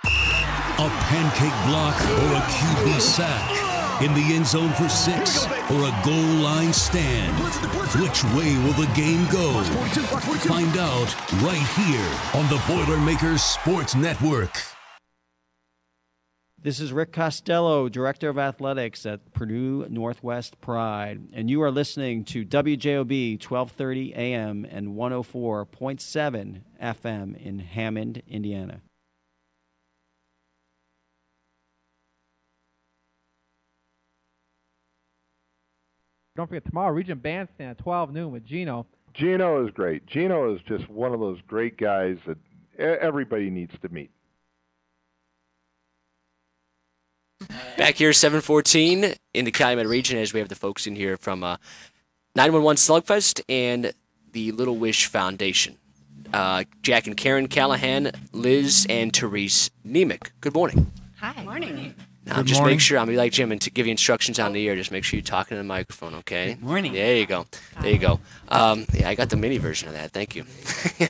A pancake block or a QB sack? In the end zone for 6 or a goal line stand? Which way will the game go? Find out right here on the Boilermakers Sports Network. This is Rick Costello, Director of Athletics at Purdue Northwest Pride, and you are listening to WJOB 1230 AM and 104.7 FM in Hammond, Indiana. Don't forget, tomorrow, Regent Bandstand at 12 noon with Gino. Gino is great. Gino is just one of those great guys that everybody needs to meet. Back here, 7:14 in the Calumet region, as we have the folks in here from 911 Slugfest and the Little Wish Foundation. Jack and Karen Callahan, Liz and Therese Nemec. Good morning. Hi. Morning. Now, just make sure, I'm going to be like Jim and to give you instructions on the air. Just make sure you're talking to the microphone, okay? Good morning. There you go. There you go. Yeah, I got the mini version of that. Thank you.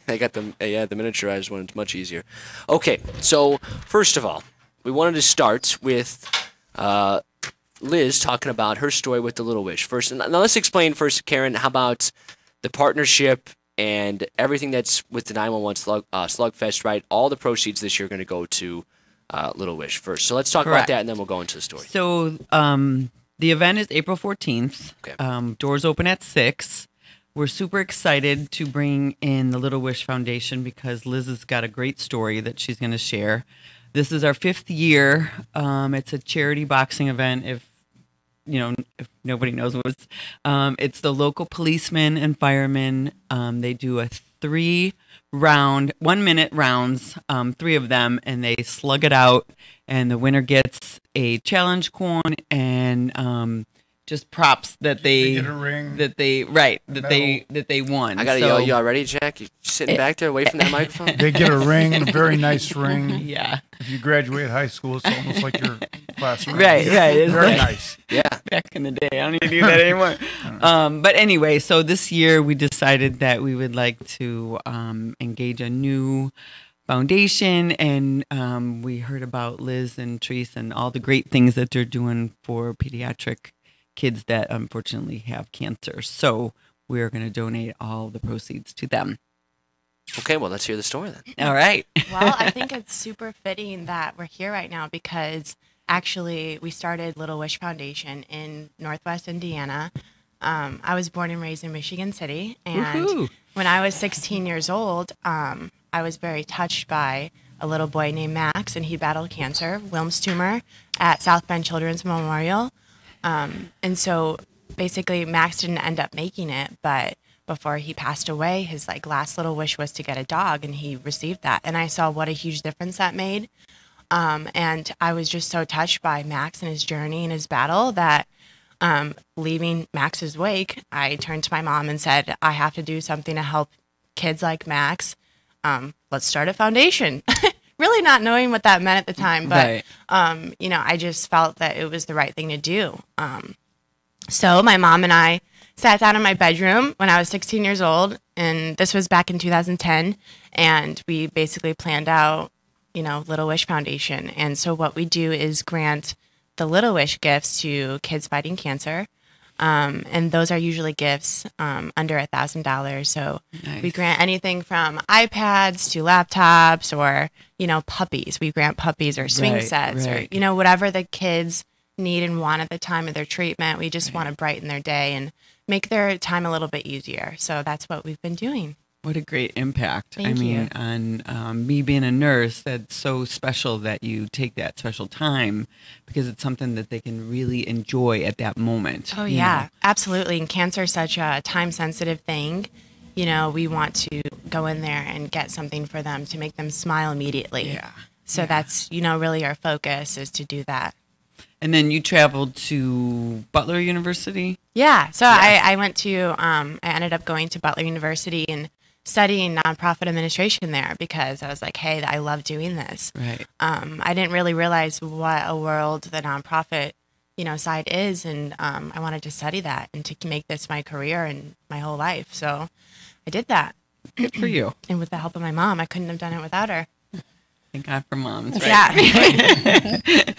I got the miniaturized one. It's much easier. Okay, so first of all, we wanted to start with Liz talking about her story with the Little Wish. First, now let's explain first, Karen, how about the partnership and everything that's with the 911 Slugfest, right? All the proceeds this year are going to go to Little Wish first. So let's talk about that, and then we'll go into the story. So the event is April 14th. Okay. Doors open at 6. We're super excited to bring in the Little Wish Foundation because Liz has got a great story that she's going to share. This is our 5th year. It's a charity boxing event. If nobody knows what it's the local policemen and firemen. They do a 3-round, 1-minute rounds, 3 of them, and they slug it out. And the winner gets a challenge coin and just props that they get a ring, that they won. I gotta yell, you all ready, Jack? You sitting back there away from that microphone? They get a ring, a very nice ring. Yeah. If you graduate high school, it's almost like your class ring. Right. It's very like, nice. Yeah. Back in the day, I don't even do that anymore. But anyway, so this year we decided that we would like to engage a new foundation, and we heard about Liz and Therese and all the great things that they're doing for pediatric kids that unfortunately have cancer. So we're going to donate all the proceeds to them. Okay, well, let's hear the story then. All right. Well, I think it's super fitting that we're here right now because actually we started Little Wish Foundation in Northwest Indiana. I was born and raised in Michigan City, and when I was 16 years old, I was very touched by a little boy named Max, and he battled cancer, Wilms tumor, at South Bend Children's Memorial. And so basically Max didn't end up making it, but before he passed away, his last little wish was to get a dog, and he received that. And I saw what a huge difference that made. And I was just so touched by Max and his journey and his battle that leaving Max's wake, I turned to my mom and said, I have to do something to help kids like Max. Let's start a foundation. Really not knowing what that meant at the time, but, I just felt that it was the right thing to do. So my mom and I sat down in my bedroom when I was 16 years old, and this was back in 2010, and we basically planned out, Little Wish Foundation. And so what we do is grant the Little Wish gifts to kids fighting cancer. And those are usually gifts under $1,000. So we grant anything from iPads to laptops or, puppies. We grant puppies or swing sets or, whatever the kids need and want at the time of their treatment. We just want to brighten their day and make their time a little bit easier. So that's what we've been doing. What a great impact. Thank you. On me being a nurse, that's so special that you take that special time because it's something that they can really enjoy at that moment. Oh, yeah, absolutely. And cancer is such a time-sensitive thing. We want to go in there and get something for them to make them smile immediately. Yeah. So that's, really our focus is to do that. And then you traveled to Butler University? Yeah. So Yes. I went to, I ended up going to Butler University and studying nonprofit administration there because I was like, hey, I love doing this. Right. I didn't really realize what a world the nonprofit, side is. And I wanted to study that and to make this my career and my whole life. So I did that. Good for you. And with the help of my mom, I couldn't have done it without her. Thank God for moms, right? Yeah.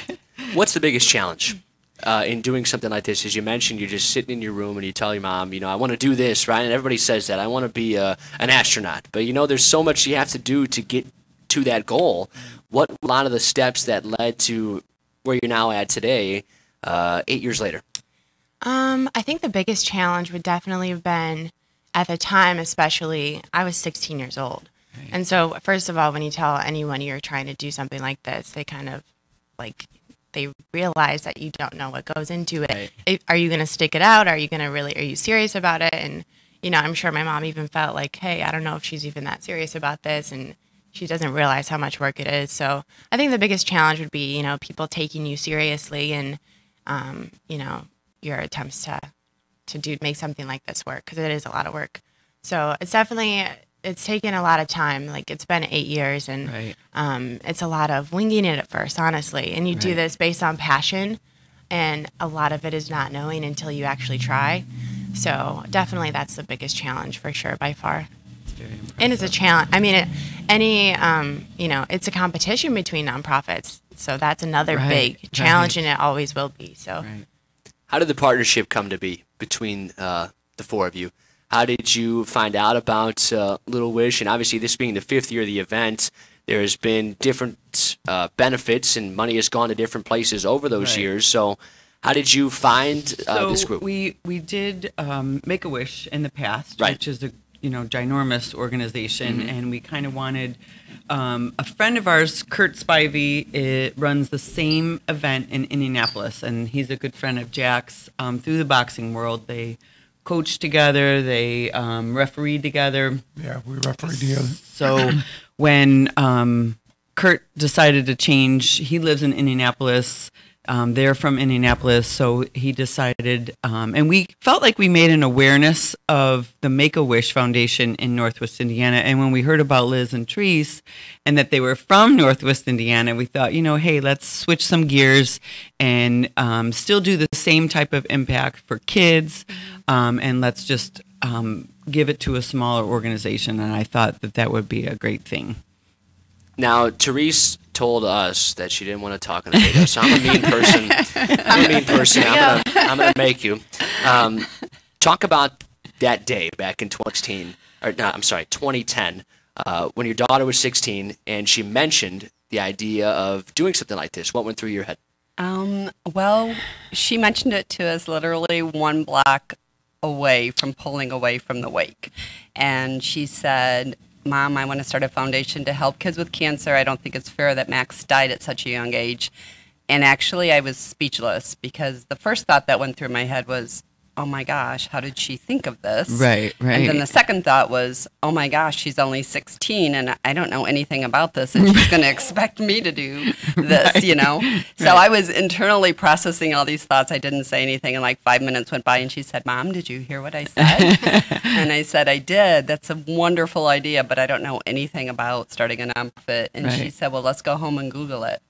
What's the biggest challenge in doing something like this? As you mentioned, you're just sitting in your room and you tell your mom, I want to do this, right? And everybody says that. I want to be an astronaut. But, there's so much you have to do to get to that goal. What a lot of the steps that led to where you're now at today, 8 years later? I think the biggest challenge would definitely have been, at the time especially, I was 16 years old. Right. And so, first of all, when you tell anyone you're trying to do something like this, they kind of, they realize that you don't know what goes into it. Right. Are you going to stick it out? Are you serious about it? And, I'm sure my mom even felt like, hey, I don't know if she's even that serious about this. And she doesn't realize how much work it is. So I think the biggest challenge would be, people taking you seriously and, your attempts to make something like this work, because it is a lot of work. So it's taken a lot of time. It's been 8 years, and right. It's a lot of winging it at first, honestly. And you do this based on passion, and a lot of it is not knowing until you actually try. So definitely that's the biggest challenge for sure, by far. It's very impressive. And it's a challenge. I mean, it's a competition between nonprofits. So that's another big challenge, and it always will be. So. Right. How did the partnership come to be between the four of you? How did you find out about Little Wish? And obviously, this being the 5th year of the event, there has been different benefits, and money has gone to different places over those years. So how did you find this group? We did Make-A-Wish in the past, which is a ginormous organization, and we kind of wanted a friend of ours, Kurt Spivey, runs the same event in Indianapolis, and he's a good friend of Jack's through the boxing world. They coached together, they refereed together. Yeah, we refereed together. So when Kurt decided to change, he lives in Indianapolis. They're from Indianapolis, so he decided, and we felt like we made an awareness of the Make-A-Wish Foundation in Northwest Indiana. And when we heard about Liz and Therese and that they were from Northwest Indiana, we thought, hey, let's switch some gears and still do the same type of impact for kids, and let's just give it to a smaller organization. And I thought that would be a great thing. Now, Therese told us that she didn't want to talk on the radio, so I'm a mean person. I'm going to make you. Talk about that day back in 2010, when your daughter was 16, and she mentioned the idea of doing something like this. What went through your head? Well, she mentioned it to us literally 1 block away from pulling away from the wake. And she said, Mom, I want to start a foundation to help kids with cancer. I don't think it's fair that Max died at such a young age. And actually, I was speechless because the first thought that went through my head was, oh my gosh, how did she think of this? Right. And then the second thought was, oh my gosh, she's only 16 and I don't know anything about this and she's going to expect me to do this, So I was internally processing all these thoughts. I didn't say anything, and 5 minutes went by and she said, Mom, did you hear what I said? And I said, I did. That's a wonderful idea, but I don't know anything about starting a nonprofit. And she said, well, let's go home and Google it.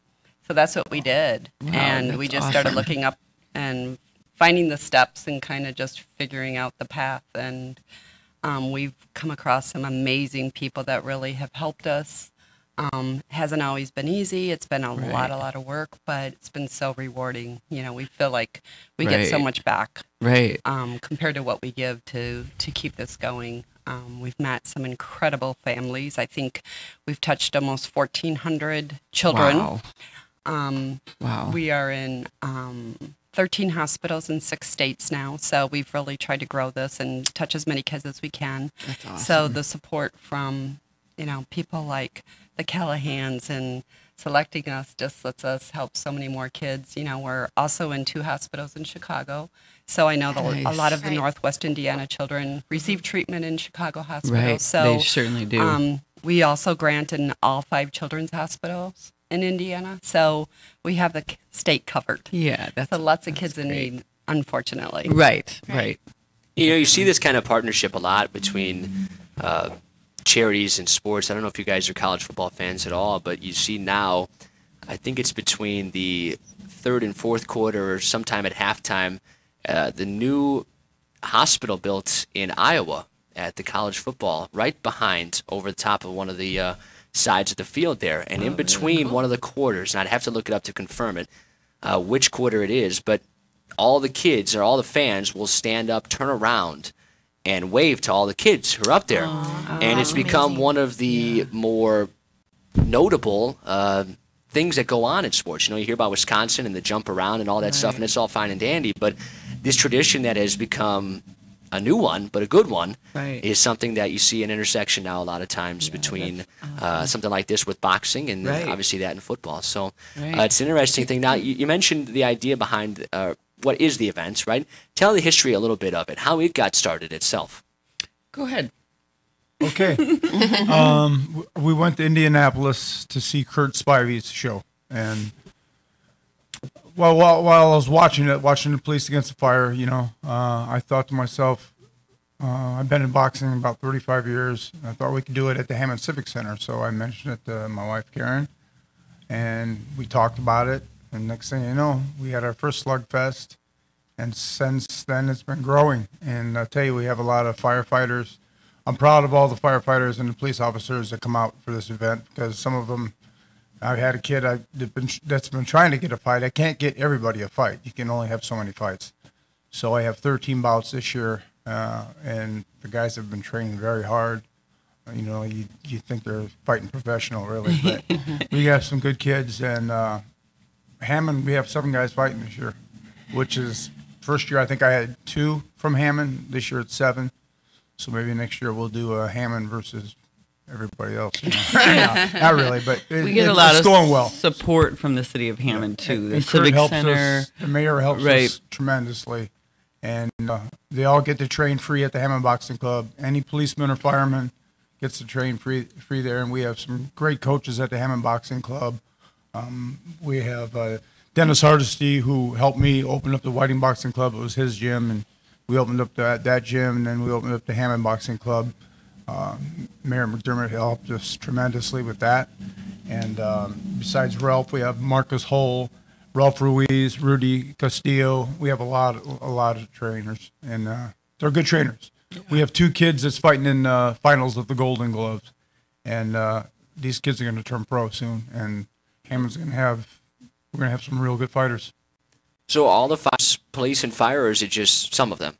So that's what we did. Wow, and we just started looking up and finding the steps and kind of just figuring out the path. And we've come across some amazing people that really have helped us. Hasn't always been easy. It's been a lot of work, but it's been so rewarding. We feel like we get so much back compared to what we give to keep this going. We've met some incredible families. I think we've touched almost 1,400 children. Wow. Wow. We are in 13 hospitals in 6 states now, so we've really tried to grow this and touch as many kids as we can. That's awesome. So the support from people like the Callahans and selecting us just lets us help so many more kids. We're also in 2 hospitals in Chicago. So I know that a lot of the Northwest Indiana children receive treatment in Chicago hospitals. Right, So they certainly do. We also grant in all 5 children's hospitals in Indiana. So we have the state covered. Yeah, so lots of kids in need, unfortunately. Right. You see this kind of partnership a lot between charities and sports. I don't know if you guys are college football fans at all, but you see now, I think it's between the 3rd and 4th quarter or sometime at halftime, the new hospital built in Iowa at the college football, right behind, over the top of one of the sides of the field there. And in between one of the quarters, and I'd have to look it up to confirm it, which quarter it is, but all the kids or all the fans will stand up, turn around, and wave to all the kids who are up there. And it's become one of the more notable things that go on in sports. You hear about Wisconsin and the jump around and all that stuff, and it's all fine and dandy, but this tradition that has become a new one, but a good one, is something that you see an intersection now a lot of times between something like this with boxing and obviously that in football. So it's an interesting thing. Now, you mentioned the idea behind what is the event, right? Tell the history a little bit of it, how it got started itself. Go ahead. Okay. We went to Indianapolis to see Kurt Spivey's show. And while I was watching the Police Against the Fire, I thought to myself, I've been in boxing about 35 years. I thought we could do it at the Hammond Civic Center. So I mentioned it to my wife, Karen, and we talked about it. And next thing you know, we had our first slugfest. And since then, it's been growing. And I'll tell you, we have a lot of firefighters. I'm proud of all the firefighters and the police officers that come out for this event, because some of them, I had a kid that's been trying to get a fight. I can't get everybody a fight. You can only have so many fights. So I have 13 bouts this year, and the guys have been training very hard. You think they're fighting professional, really, but we got some good kids. And Hammond, we have 7 guys fighting this year, which is, first year I think I had 2 from Hammond. This year it's 7. So maybe next year we'll do a Hammond versus everybody else. Not really, but we get a lot of going well. Support from the city of Hammond too. The and Civic Kurt Center, us, the mayor helps us tremendously, and they all get to train free at the Hammond Boxing Club. Any policeman or fireman gets to train free there, and we have some great coaches at the Hammond Boxing Club. We have Dennis Hardesty, who helped me open up the Whiting Boxing Club. It was his gym, and we opened up that gym, and then we opened up the Hammond Boxing Club. Mayor McDermott helped us tremendously with that. And besides Ralph, we have Marcus Hull, Ralph Ruiz, Rudy Castillo. We have a lot of trainers, and they're good trainers. We have 2 kids that's fighting in finals of the Golden Gloves, and these kids are going to turn pro soon. And Hammond's we're going to have some real good fighters. So all the police and fire, or is it just some of them?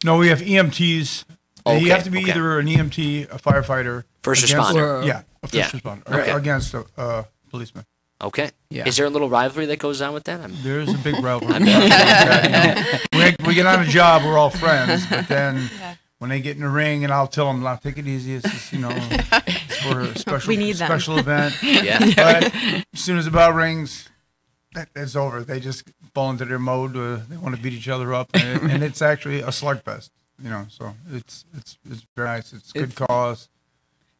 No, we have EMTs. Okay, you have to be either an EMT, a firefighter, first responder. A first responder against a policeman. Okay. Yeah. Is there a little rivalry that goes on with that? There's a big rivalry. We get on a job, we're all friends, but then when they get in the ring, and I'll tell them, "I'll take it easy. It's just, it's for a special event." But as soon as the bell rings, it's over. They just fall into their mode. They want to beat each other up, and it's actually a slugfest. So it's very nice. It's good cause.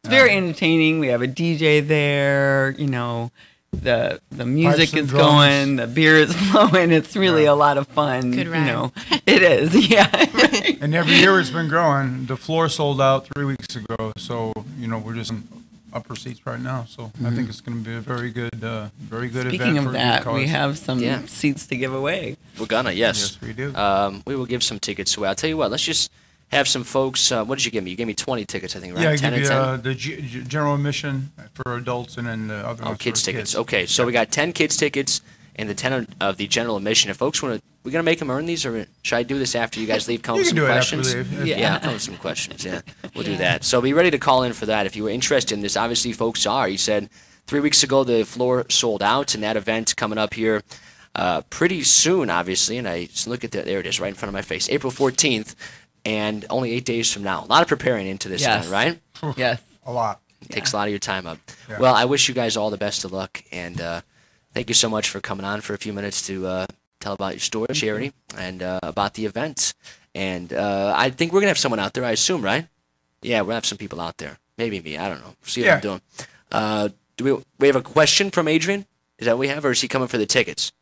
It's very entertaining. We have a DJ there. The music is going, the beer is flowing. It's really a lot of fun. Good ride. It is. Yeah. And every year it's been growing. The floor sold out 3 weeks ago, so we're just in upper seats right now. So I think it's going to be a very good event. Speaking of that, we have some seats to give away. We're gonna, yes. Yes, we do. We will give some tickets away. I'll tell you what. Let's just have some folks. What did you give me? You gave me 20 tickets, I think, right? Yeah, I 10 give you and 10? the general admission for adults, and then the other ones kids for tickets. kids. Okay, so we got 10 kids tickets and the 10 of the general admission. If folks want to, we're gonna make them earn these, or should I do this after you guys leave? Come with some questions. Yeah, come with some questions. Yeah, we'll do that. So be ready to call in for that if you were interested in this. Obviously, folks are. You said 3 weeks ago the floor sold out, and that event coming up here pretty soon, obviously. And I just look at that. There it is, right in front of my face. April 14th, and only 8 days from now. A lot of preparing into this event, right? Yes. A lot. It takes a lot of your time up. Yeah. Well, I wish you guys all the best of luck, and thank you so much for coming on for a few minutes to tell about your story, charity, and about the events. And I think we're going to have someone out there, I assume, right? Yeah, we'll have some people out there. Maybe me. I don't know. See what I'm doing. Do we have a question from Adrian? Is that what we have, or is he coming for the tickets?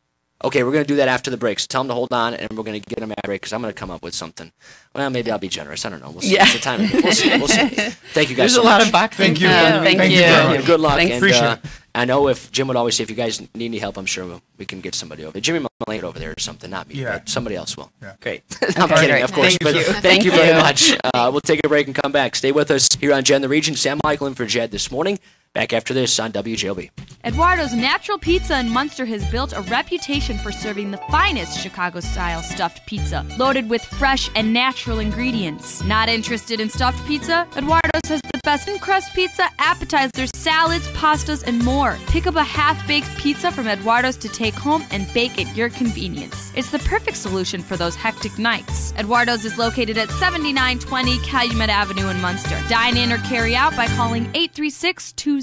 Okay, we're going to do that after the break. So tell him to hold on, and we're going to get him at break because I'm going to come up with something. Well, maybe I'll be generous. I don't know. We'll see. It's the time. We'll see. We'll see. Thank you guys so much. There's a lot of boxing. Thank you. Thank you. And good luck. Thanks. And, Appreciate it. I know if Jim would always say, if you guys need any help, I'm sure we can get somebody over. Jimmy Mullane over there or something. Not me, but somebody else will. Yeah. Great. I'm kidding, of course. But thank you very much. We'll take a break and come back. Stay with us here on JED in the Region. Sam Michael in for JED this morning. Back after this on WJLB. Eduardo's Natural Pizza in Munster has built a reputation for serving the finest Chicago-style stuffed pizza, loaded with fresh and natural ingredients. Not interested in stuffed pizza? Eduardo's has the best thin-crust pizza, appetizers, salads, pastas, and more. Pick up a half-baked pizza from Eduardo's to take home and bake at your convenience. It's the perfect solution for those hectic nights. Eduardo's is located at 7920 Calumet Avenue in Munster. Dine in or carry out by calling 836-2010.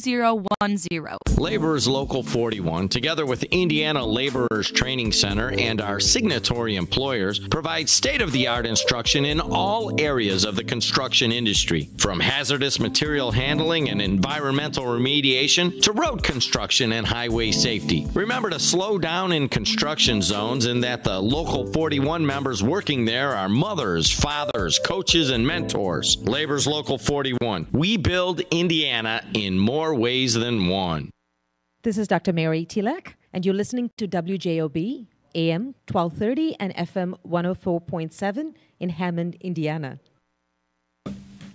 Laborers Local 41, together with Indiana Laborers Training Center and our signatory employers, provide state-of-the-art instruction in all areas of the construction industry, from hazardous material handling and environmental remediation to road construction and highway safety. Remember to slow down in construction zones and that the Local 41 members working there are mothers, fathers, coaches, and mentors. Laborers Local 41. We build Indiana in more ways than one. This is Dr. Mary Tilak, and you're listening to WJOB, AM 1230 and FM 104.7 in Hammond, Indiana.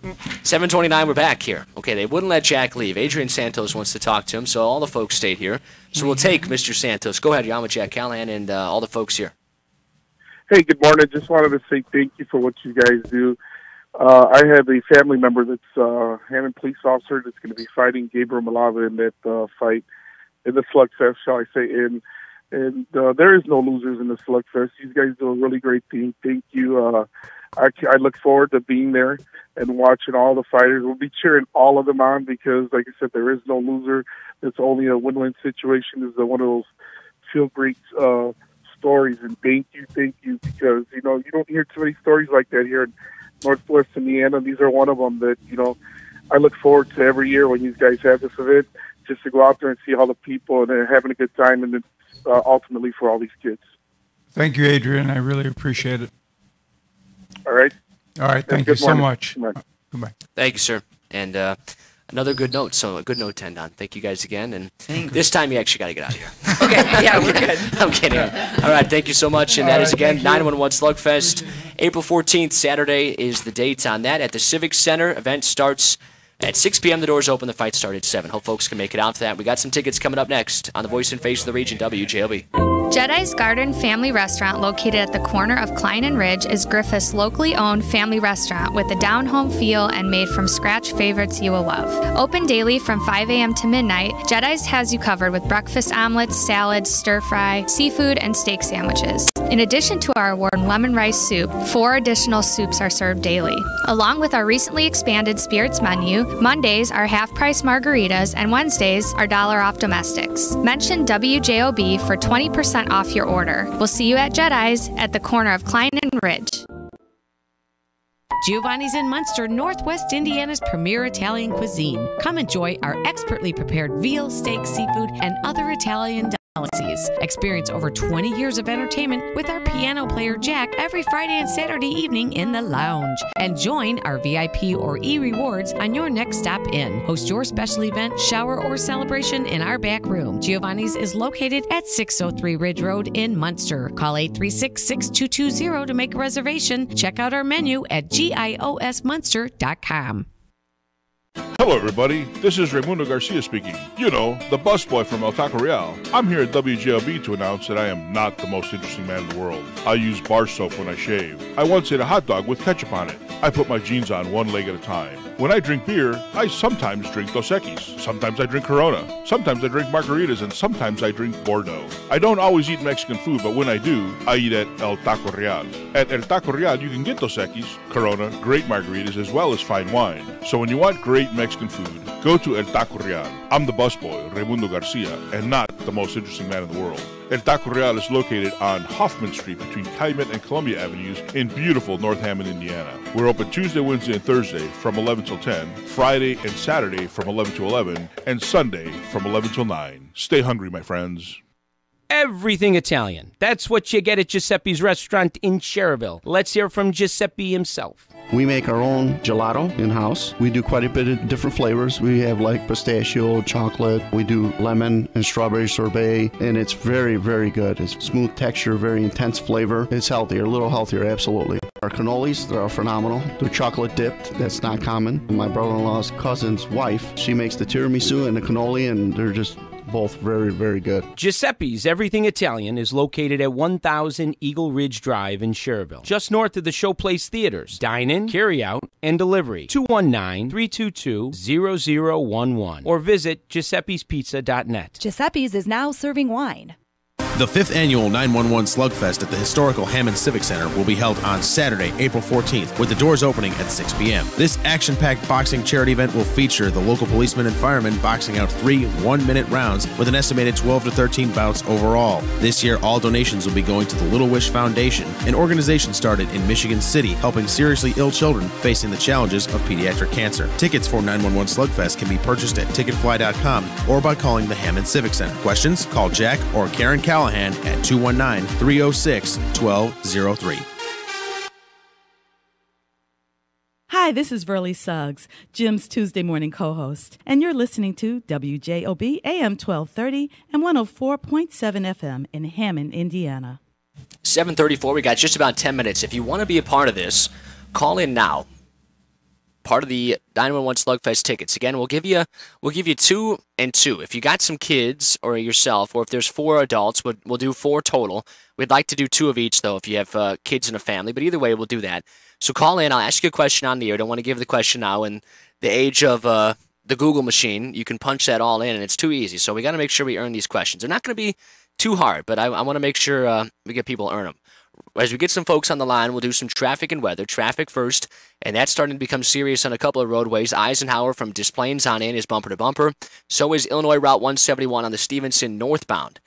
7:29, we're back here. Okay, they wouldn't let Jack leave. Adrian Santos wants to talk to him, so all the folks stayed here. So we'll take Mr. Santos. Go ahead, you're on with Jack Callahan and all the folks here. Hey, good morning. Just wanted to say thank you for what you guys do. I have a family member that's a Hammond police officer that's going to be fighting Gabriel Malava in that fight, in the slugfest, shall I say. And there is no losers in the slugfest. You guys do a really great thing. Thank you. I look forward to being there and watching all the fighters. We'll be cheering all of them on because, like I said, there is no loser. It's only a win-win situation. It's one of those feel-great stories. And thank you, because, you don't hear too many stories like that here in Northwest Indiana. These are one of them that, I look forward to every year when you guys have this event, just to go out there and see all the people and they're having a good time, and ultimately for all these kids. Thank you, Adrian. I really appreciate it. All right. All right. Thank you so much. Goodbye. Thank you, sir. And another good note. So a good note to end on. Thank you guys again. And this time you actually got to get out of here. Okay. Yeah, we're good. I'm kidding. All right. Thank you so much. And that is, again, 911 Slugfest. April 14th, Saturday, is the date on that at the Civic Center. Event starts at 6 p.m. The doors open. The fight starts at 7. Hope folks can make it out to that. We got some tickets coming up next on the Voice and Face of the Region, WJLB. JED's Garden Family Restaurant, located at the corner of Klein and Ridge, is Griffith's locally owned family restaurant with a down-home feel and made from scratch favorites you will love. Open daily from 5 a.m. to midnight, JED's has you covered with breakfast omelets, salads, stir-fry, seafood, and steak sandwiches. In addition to our award lemon rice soup, 4 additional soups are served daily. Along with our recently expanded spirits menu, Mondays are half-price margaritas and Wednesdays are $1 off domestics. Mention WJOB for 20% off your order. We'll see you at JED's at the corner of Klein and Ridge. Giovanni's in Munster, Northwest Indiana's premier Italian cuisine. Come enjoy our expertly prepared veal, steak, seafood, and other Italian delicacies. Experience over 20 years of entertainment with our piano player Jack every Friday and Saturday evening in the lounge. And join our VIP or e-rewards on your next stop in. Host your special event, shower, or celebration in our back room. Giovanni's is located at 603 Ridge Road in Munster. Call 836-6220 to make a reservation. Check out our menu at giosmunster.com. Hello, everybody. This is Raimundo Garcia speaking. You know, the busboy from El Taco Real. I'm here at WJLB to announce that I am not the most interesting man in the world. I use bar soap when I shave. I once ate a hot dog with ketchup on it. I put my jeans on one leg at a time. When I drink beer, I sometimes drink Dos Equis. Sometimes I drink Corona. Sometimes I drink margaritas, and sometimes I drink Bordeaux. I don't always eat Mexican food, but when I do, I eat at El Taco Real. At El Taco Real, you can get Dos Equis, Corona, great margaritas, as well as fine wine. So when you want great Mexican Mexican food, go to El Taco Real. I'm the busboy, Raimundo Garcia, and not the most interesting man in the world. El Taco Real is located on Hoffman Street between Calumet and Columbia Avenues in beautiful North Hammond, Indiana. We're open Tuesday, Wednesday, and Thursday from 11 till 10, Friday and Saturday from 11 to 11, and Sunday from 11 till 9. Stay hungry, my friends. Everything Italian. That's what you get at Giuseppe's restaurant in Cherville. Let's hear from Giuseppe himself. We make our own gelato in-house. We do quite a bit of different flavors. We have like pistachio, chocolate. We do lemon and strawberry sorbet, and it's very, very good. It's smooth texture, very intense flavor. It's healthier, a little healthier, absolutely. Our cannolis, they're phenomenal. They're chocolate dipped. That's not common. My brother-in-law's cousin's wife, she makes the tiramisu and the cannoli, and they're just both very, very good. Giuseppe's Everything Italian is located at 1000 Eagle Ridge Drive in Cherville, just north of the Showplace Theaters. Dine-in, carry-out, and delivery. 219-322-0011 or visit giuseppespizza.net. Giuseppe's is now serving wine. The 5th annual 911 Slugfest at the historical Hammond Civic Center will be held on Saturday, April 14th, with the doors opening at 6 p.m. This action-packed boxing charity event will feature the local policemen and firemen boxing out 3 one-minute rounds with an estimated 12 to 13 bouts overall. This year, all donations will be going to the Little Wish Foundation, an organization started in Michigan City helping seriously ill children facing the challenges of pediatric cancer. Tickets for 911 Slugfest can be purchased at ticketfly.com or by calling the Hammond Civic Center. Questions? Call Jack or Karen Callahan at 219-306-1203. Hi, this is Verly Suggs, Jim's Tuesday morning co-host, and you're listening to WJOB AM 1230 and 104.7 FM in Hammond, Indiana. 7:34, we got just about 10 minutes. If you want to be a part of this, call in now. Part of the 911 Slugfest tickets. Again, we'll give you 2 and 2. If you got some kids or yourself, or if there's 4 adults, we'll do 4 total. We'd like to do 2 of each, though, if you have kids in a family. But either way, we'll do that. So call in. I'll ask you a question on the air. Don't want to give the question now. In the age of the Google machine, you can punch that all in, and it's too easy. So we got to make sure we earn these questions. They're not going to be too hard, but I want to make sure we get people to earn them. As we get some folks on the line, we'll do some traffic and weather. Traffic first, and that's starting to become serious on a couple of roadways. Eisenhower from Des Plaines on in is bumper to bumper. So is Illinois Route 171 on the Stevenson northbound.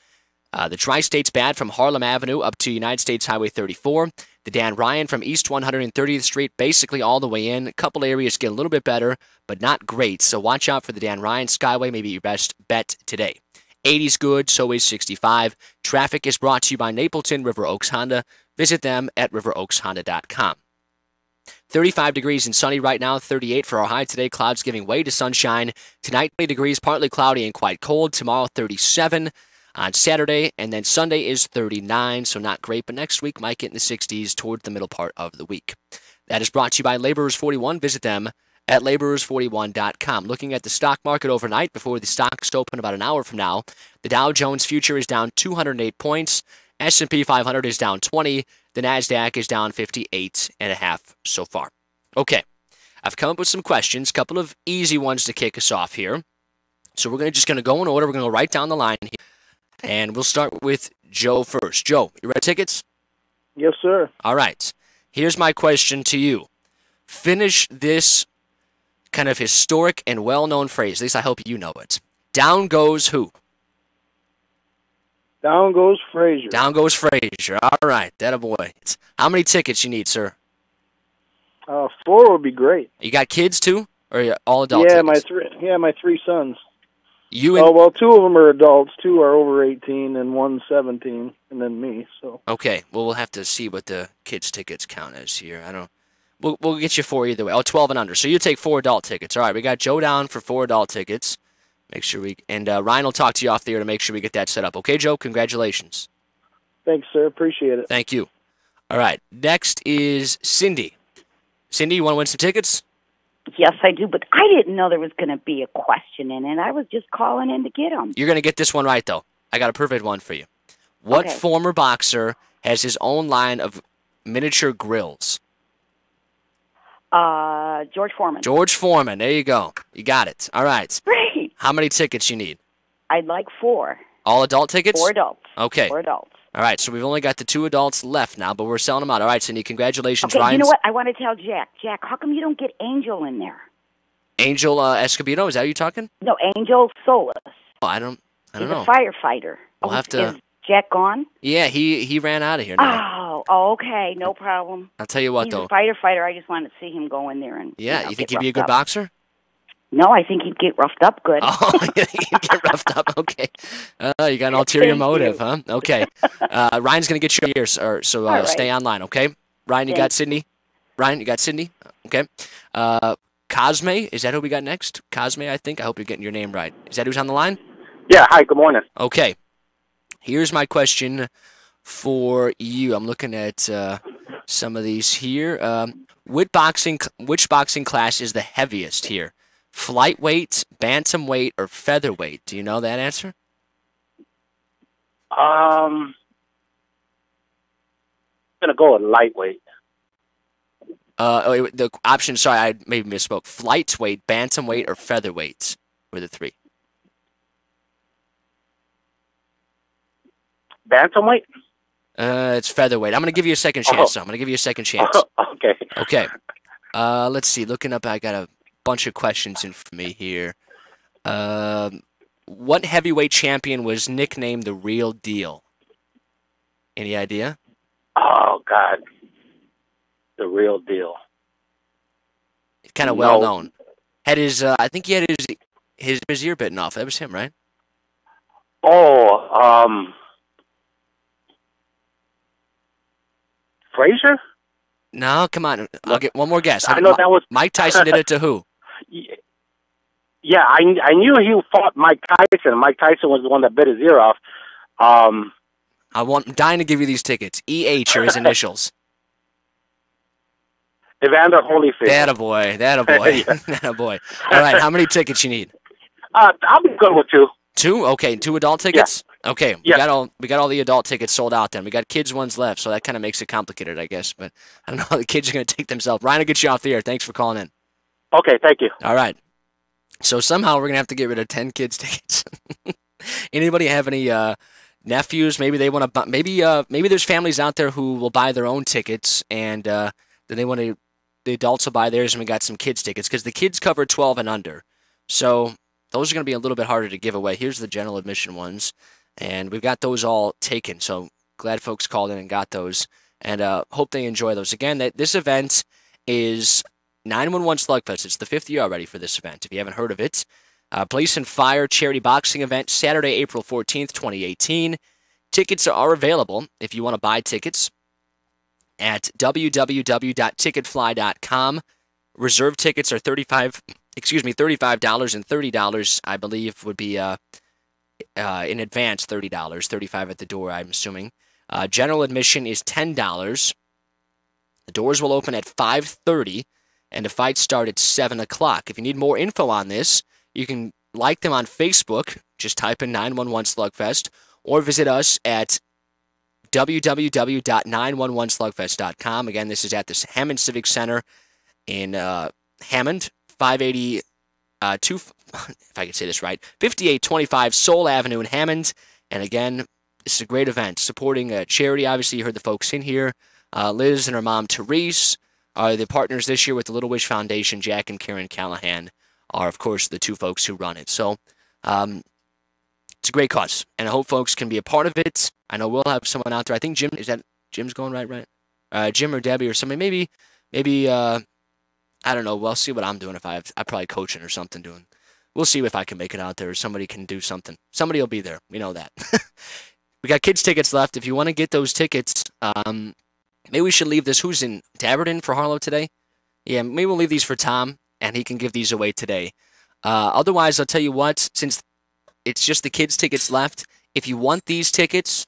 The Tri-State's bad from Harlem Avenue up to United States Highway 34. The Dan Ryan from East 130th Street basically all the way in. A couple areas get a little bit better, but not great. So watch out for the Dan Ryan Skyway, maybe your best bet today. 80's good, so is 65. Traffic is brought to you by Napleton River Oaks Honda. Visit them at riveroakshonda.com. 35 degrees and sunny right now, 38 for our high today. Clouds giving way to sunshine. Tonight, 20 degrees, partly cloudy and quite cold. Tomorrow, 37 on Saturday, and then Sunday is 39, so not great, but next week might get in the 60s toward the middle part of the week. That is brought to you by Laborers 41. Visit them at laborers41.com. Looking at the stock market overnight before the stocks open about an hour from now, the Dow Jones future is down 208 points. S&P 500 is down 20. The NASDAQ is down 58.5 so far. Okay, I've come up with some questions, a couple of easy ones to kick us off here. So we're just going to go in order. We're going to go right down the line here. And we'll start with Joe first. Joe, you ready tickets? Yes, sir. All right. Here's my question to you. Finish this kind of historic and well-known phrase. At least I hope you know it. Down goes who? Down goes Frazier. Down goes Frazier. All right. That a boy. How many tickets you need, sir? 4 would be great. You got kids too? Or all adult tickets? My 3 sons. You and... well, 2 of them are adults, 2 are over 18, and 1's 17, and then me. So. Okay. Well, we'll have to see what the kids' tickets count as here. I don't. We'll get you 4 either way. 12 and under. So you take 4 adult tickets. All right. We got Joe down for 4 adult tickets. Make sure and Ryan will talk to you off the air to make sure we get that set up. Okay, Joe? Congratulations. Thanks, sir. Appreciate it. Thank you. All right. Next is Cindy. Cindy, you want to win some tickets? Yes, I do, but I didn't know there was going to be a question in it. I was just calling in to get them. You're going to get this one right, though. I got a perfect one for you. What former boxer has his own line of miniature grills? George Foreman. George Foreman. There you go. You got it. All right. Great. How many tickets you need? I'd like 4. All adult tickets? 4 adults. Okay. 4 adults. All right, so we've only got the 2 adults left now, but we're selling them out. All right, Cindy, congratulations. Okay, Ryan's... you know what? I want to tell Jack. Jack, how come you don't get Angel in there? Angel Escobedo, is that who you're talking? No, Angel Solis. Oh, I don't He's know. a firefighter. We'll have to. Is Jack gone? Yeah, he ran out of here now. Oh, okay, no problem. I'll tell you what, He's though. a firefighter. I just wanted to see him go in there and. Yeah, you think he'd get be a roughed good up. boxer? No, I think he'd get roughed up good. Oh, he'd get roughed up. Okay. You got an ulterior Thank motive, you. huh? Okay. Ryan's going to get you ears, so All right. stay online, okay? Ryan, you got Thanks. Sydney? Ryan, you got Sydney? Okay. Cosme, is that who we got next? Cosme, I think. I hope you're getting your name right. Is that who's on the line? Yeah, hi, good morning. Okay. Here's my question for you. I'm looking at some of these here. Which boxing class is the heaviest here? Flyweight, bantamweight, or featherweight? Do you know that answer? I'm gonna go with lightweight. The option, sorry, I maybe misspoke. Flyweight, bantamweight, or featherweight were the three. Bantamweight? It's featherweight. I'm going to give you a second chance, though. I'm going to give you a second chance. Okay. Okay. Let's see. Looking up, I got a bunch of questions in for me here. What heavyweight champion was nicknamed the Real Deal? Any idea? Oh, God. The Real Deal. Kind of well known. Had his, I think he had his ear bitten off. That was him, right? Oh, Frazier? No, come on. I'll get one more guess. I know that was Mike Tyson did it to who? Yeah, I knew he fought Mike Tyson. Mike Tyson was the one that bit his ear off. I'm dying to give you these tickets. EH are his initials. Evander Holyfield. That-a-boy. That-a-boy. All right, how many tickets you need? I'll be good with two. Two? Okay, 2 adult tickets? Yeah. Okay, we Yeah. got all the adult tickets sold out then. We got kids ones left, so that kind of makes it complicated, I guess. But I don't know how the kids are going to take themselves. Ryan will get you off the air. Thanks for calling in. Okay, thank you. All right. So somehow we're going to have to get rid of 10 kids tickets. Anybody have any nephews? Maybe they want to. Maybe there's families out there who will buy their own tickets, and then they want to. The adults will buy theirs, and we got some kids tickets because the kids cover 12 and under. So those are going to be a little bit harder to give away. Here's the general admission ones, and we've got those all taken. So glad folks called in and got those, and hope they enjoy those. Again, this event is 911 Slugfest. It's the 5th year already for this event. If you haven't heard of it, Police and Fire charity boxing event, Saturday, April 14th, 2018. Tickets are available if you want to buy tickets at www.ticketfly.com. Reserve tickets are $35 and $30, I believe, would be in advance $30, $35 at the door, I'm assuming. General admission is $10. The doors will open at 5:30, and the fights start at 7 o'clock. If you need more info on this, you can like them on Facebook. Just type in 911 Slugfest, or visit us at www.911slugfest.com. Again, this is at the Hammond Civic Center in Hammond, 582, if I can say this right, 5825 Soul Avenue in Hammond. And again, this is a great event, supporting a charity. Obviously, you heard the folks in here. Liz and her mom, Therese, are the partners this year with the Little Wish Foundation. Jack and Karen Callahan are, of course, the two folks who run it. So it's a great cause, and I hope folks can be a part of it. I know we'll have someone out there. I think Jim's going right? Jim or Debbie or somebody. Maybe I don't know. We'll see what I'm doing. I probably coaching or something doing. We'll see if I can make it out there or somebody can do something. Somebody will be there. We know that. We got kids tickets left. If you want to get those tickets, maybe we should leave this. Who's in Taberton for Harlow today? Yeah, maybe we'll leave these for Tom, and he can give these away today. Otherwise, I'll tell you what, since it's just the kids' tickets left, if you want these tickets,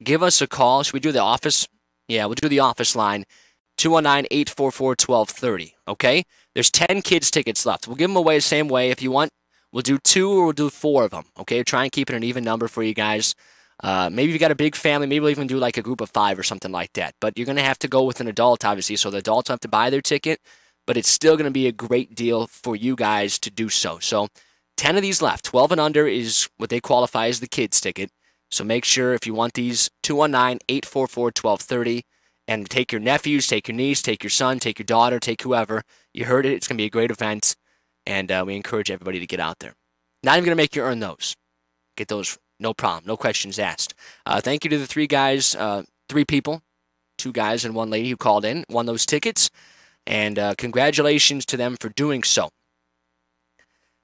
give us a call. Should we do the office? Yeah, we'll do the office line, 219-844-1230, okay? There's 10 kids' tickets left. We'll give them away the same way. If you want, we'll do 2 or we'll do 4 of them, okay? Try and keep it an even number for you guys. Maybe you've got a big family. Maybe we'll even do like a group of 5 or something like that. But you're going to have to go with an adult, obviously, so the adults have to buy their ticket. But it's still going to be a great deal for you guys to do so. So 10 of these left. 12 and under is what they qualify as the kids' ticket. So make sure if you want these, 219-844-1230. And take your nephews, take your niece, take your son, take your daughter, take whoever. You heard it. It's going to be a great event. and we encourage everybody to get out there. Not even going to make you earn those. Get those, no problem, no questions asked. Thank you to the three guys, three people, 2 guys and 1 lady who called in, won those tickets, and congratulations to them for doing so.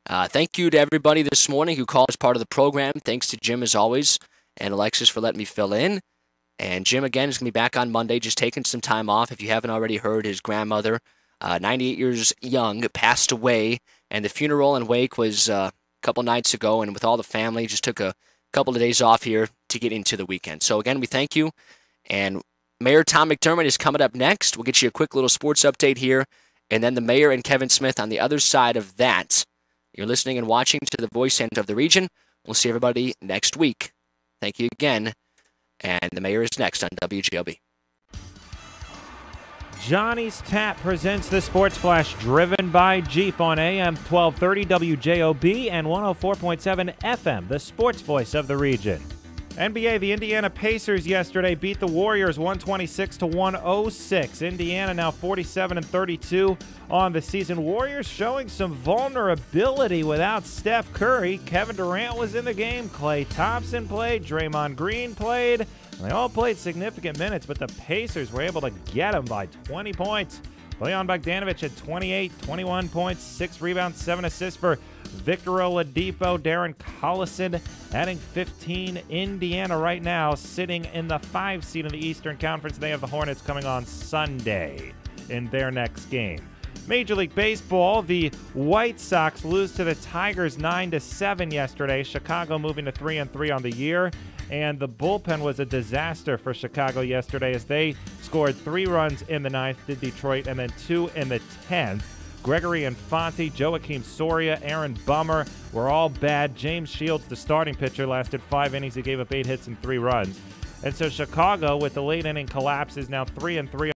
Thank you to everybody this morning who called as part of the program. Thanks to Jim, as always, and Alexis for letting me fill in. And Jim, again, is going to be back on Monday, just taking some time off. If you haven't already heard, his grandmother, 98 years young, passed away, and the funeral and wake was a couple nights ago, and with all the family, just took a couple of days off here to get into the weekend. So, again, we thank you, and Mayor Tom McDermott is coming up next. We'll get you a quick little sports update here, and then the mayor and Kevin Smith on the other side of that. You're listening and watching to the voice end of the region. We'll see everybody next week. Thank you again. And the mayor is next on WJOB. Johnny's Tap presents the Sports Flash, driven by Jeep on AM 1230 WJOB and 104.7 FM, the sports voice of the region. NBA, the Indiana Pacers yesterday beat the Warriors 126-106. Indiana now 47-32 on the season. Warriors showing some vulnerability without Steph Curry. Kevin Durant was in the game. Klay Thompson played. Draymond Green played. They all played significant minutes, but the Pacers were able to get them by 20 points. Bojan Bogdanovic had 28, 21 points, 6 rebounds, 7 assists for Victor Oladipo. Darren Collison adding 15. Indiana right now sitting in the 5 seed in the Eastern Conference. They have the Hornets coming on Sunday in their next game. Major League Baseball, the White Sox lose to the Tigers 9-7 yesterday. Chicago moving to 3-3 on the year. And the bullpen was a disaster for Chicago yesterday as they scored 3 runs in the 9th, did Detroit, and then 2 in the 10th. Gregory Infante, Joakim Soria, Aaron Bummer were all bad. James Shields, the starting pitcher, lasted 5 innings. He gave up 8 hits and 3 runs. And so Chicago, with the late inning collapse, is now 3-3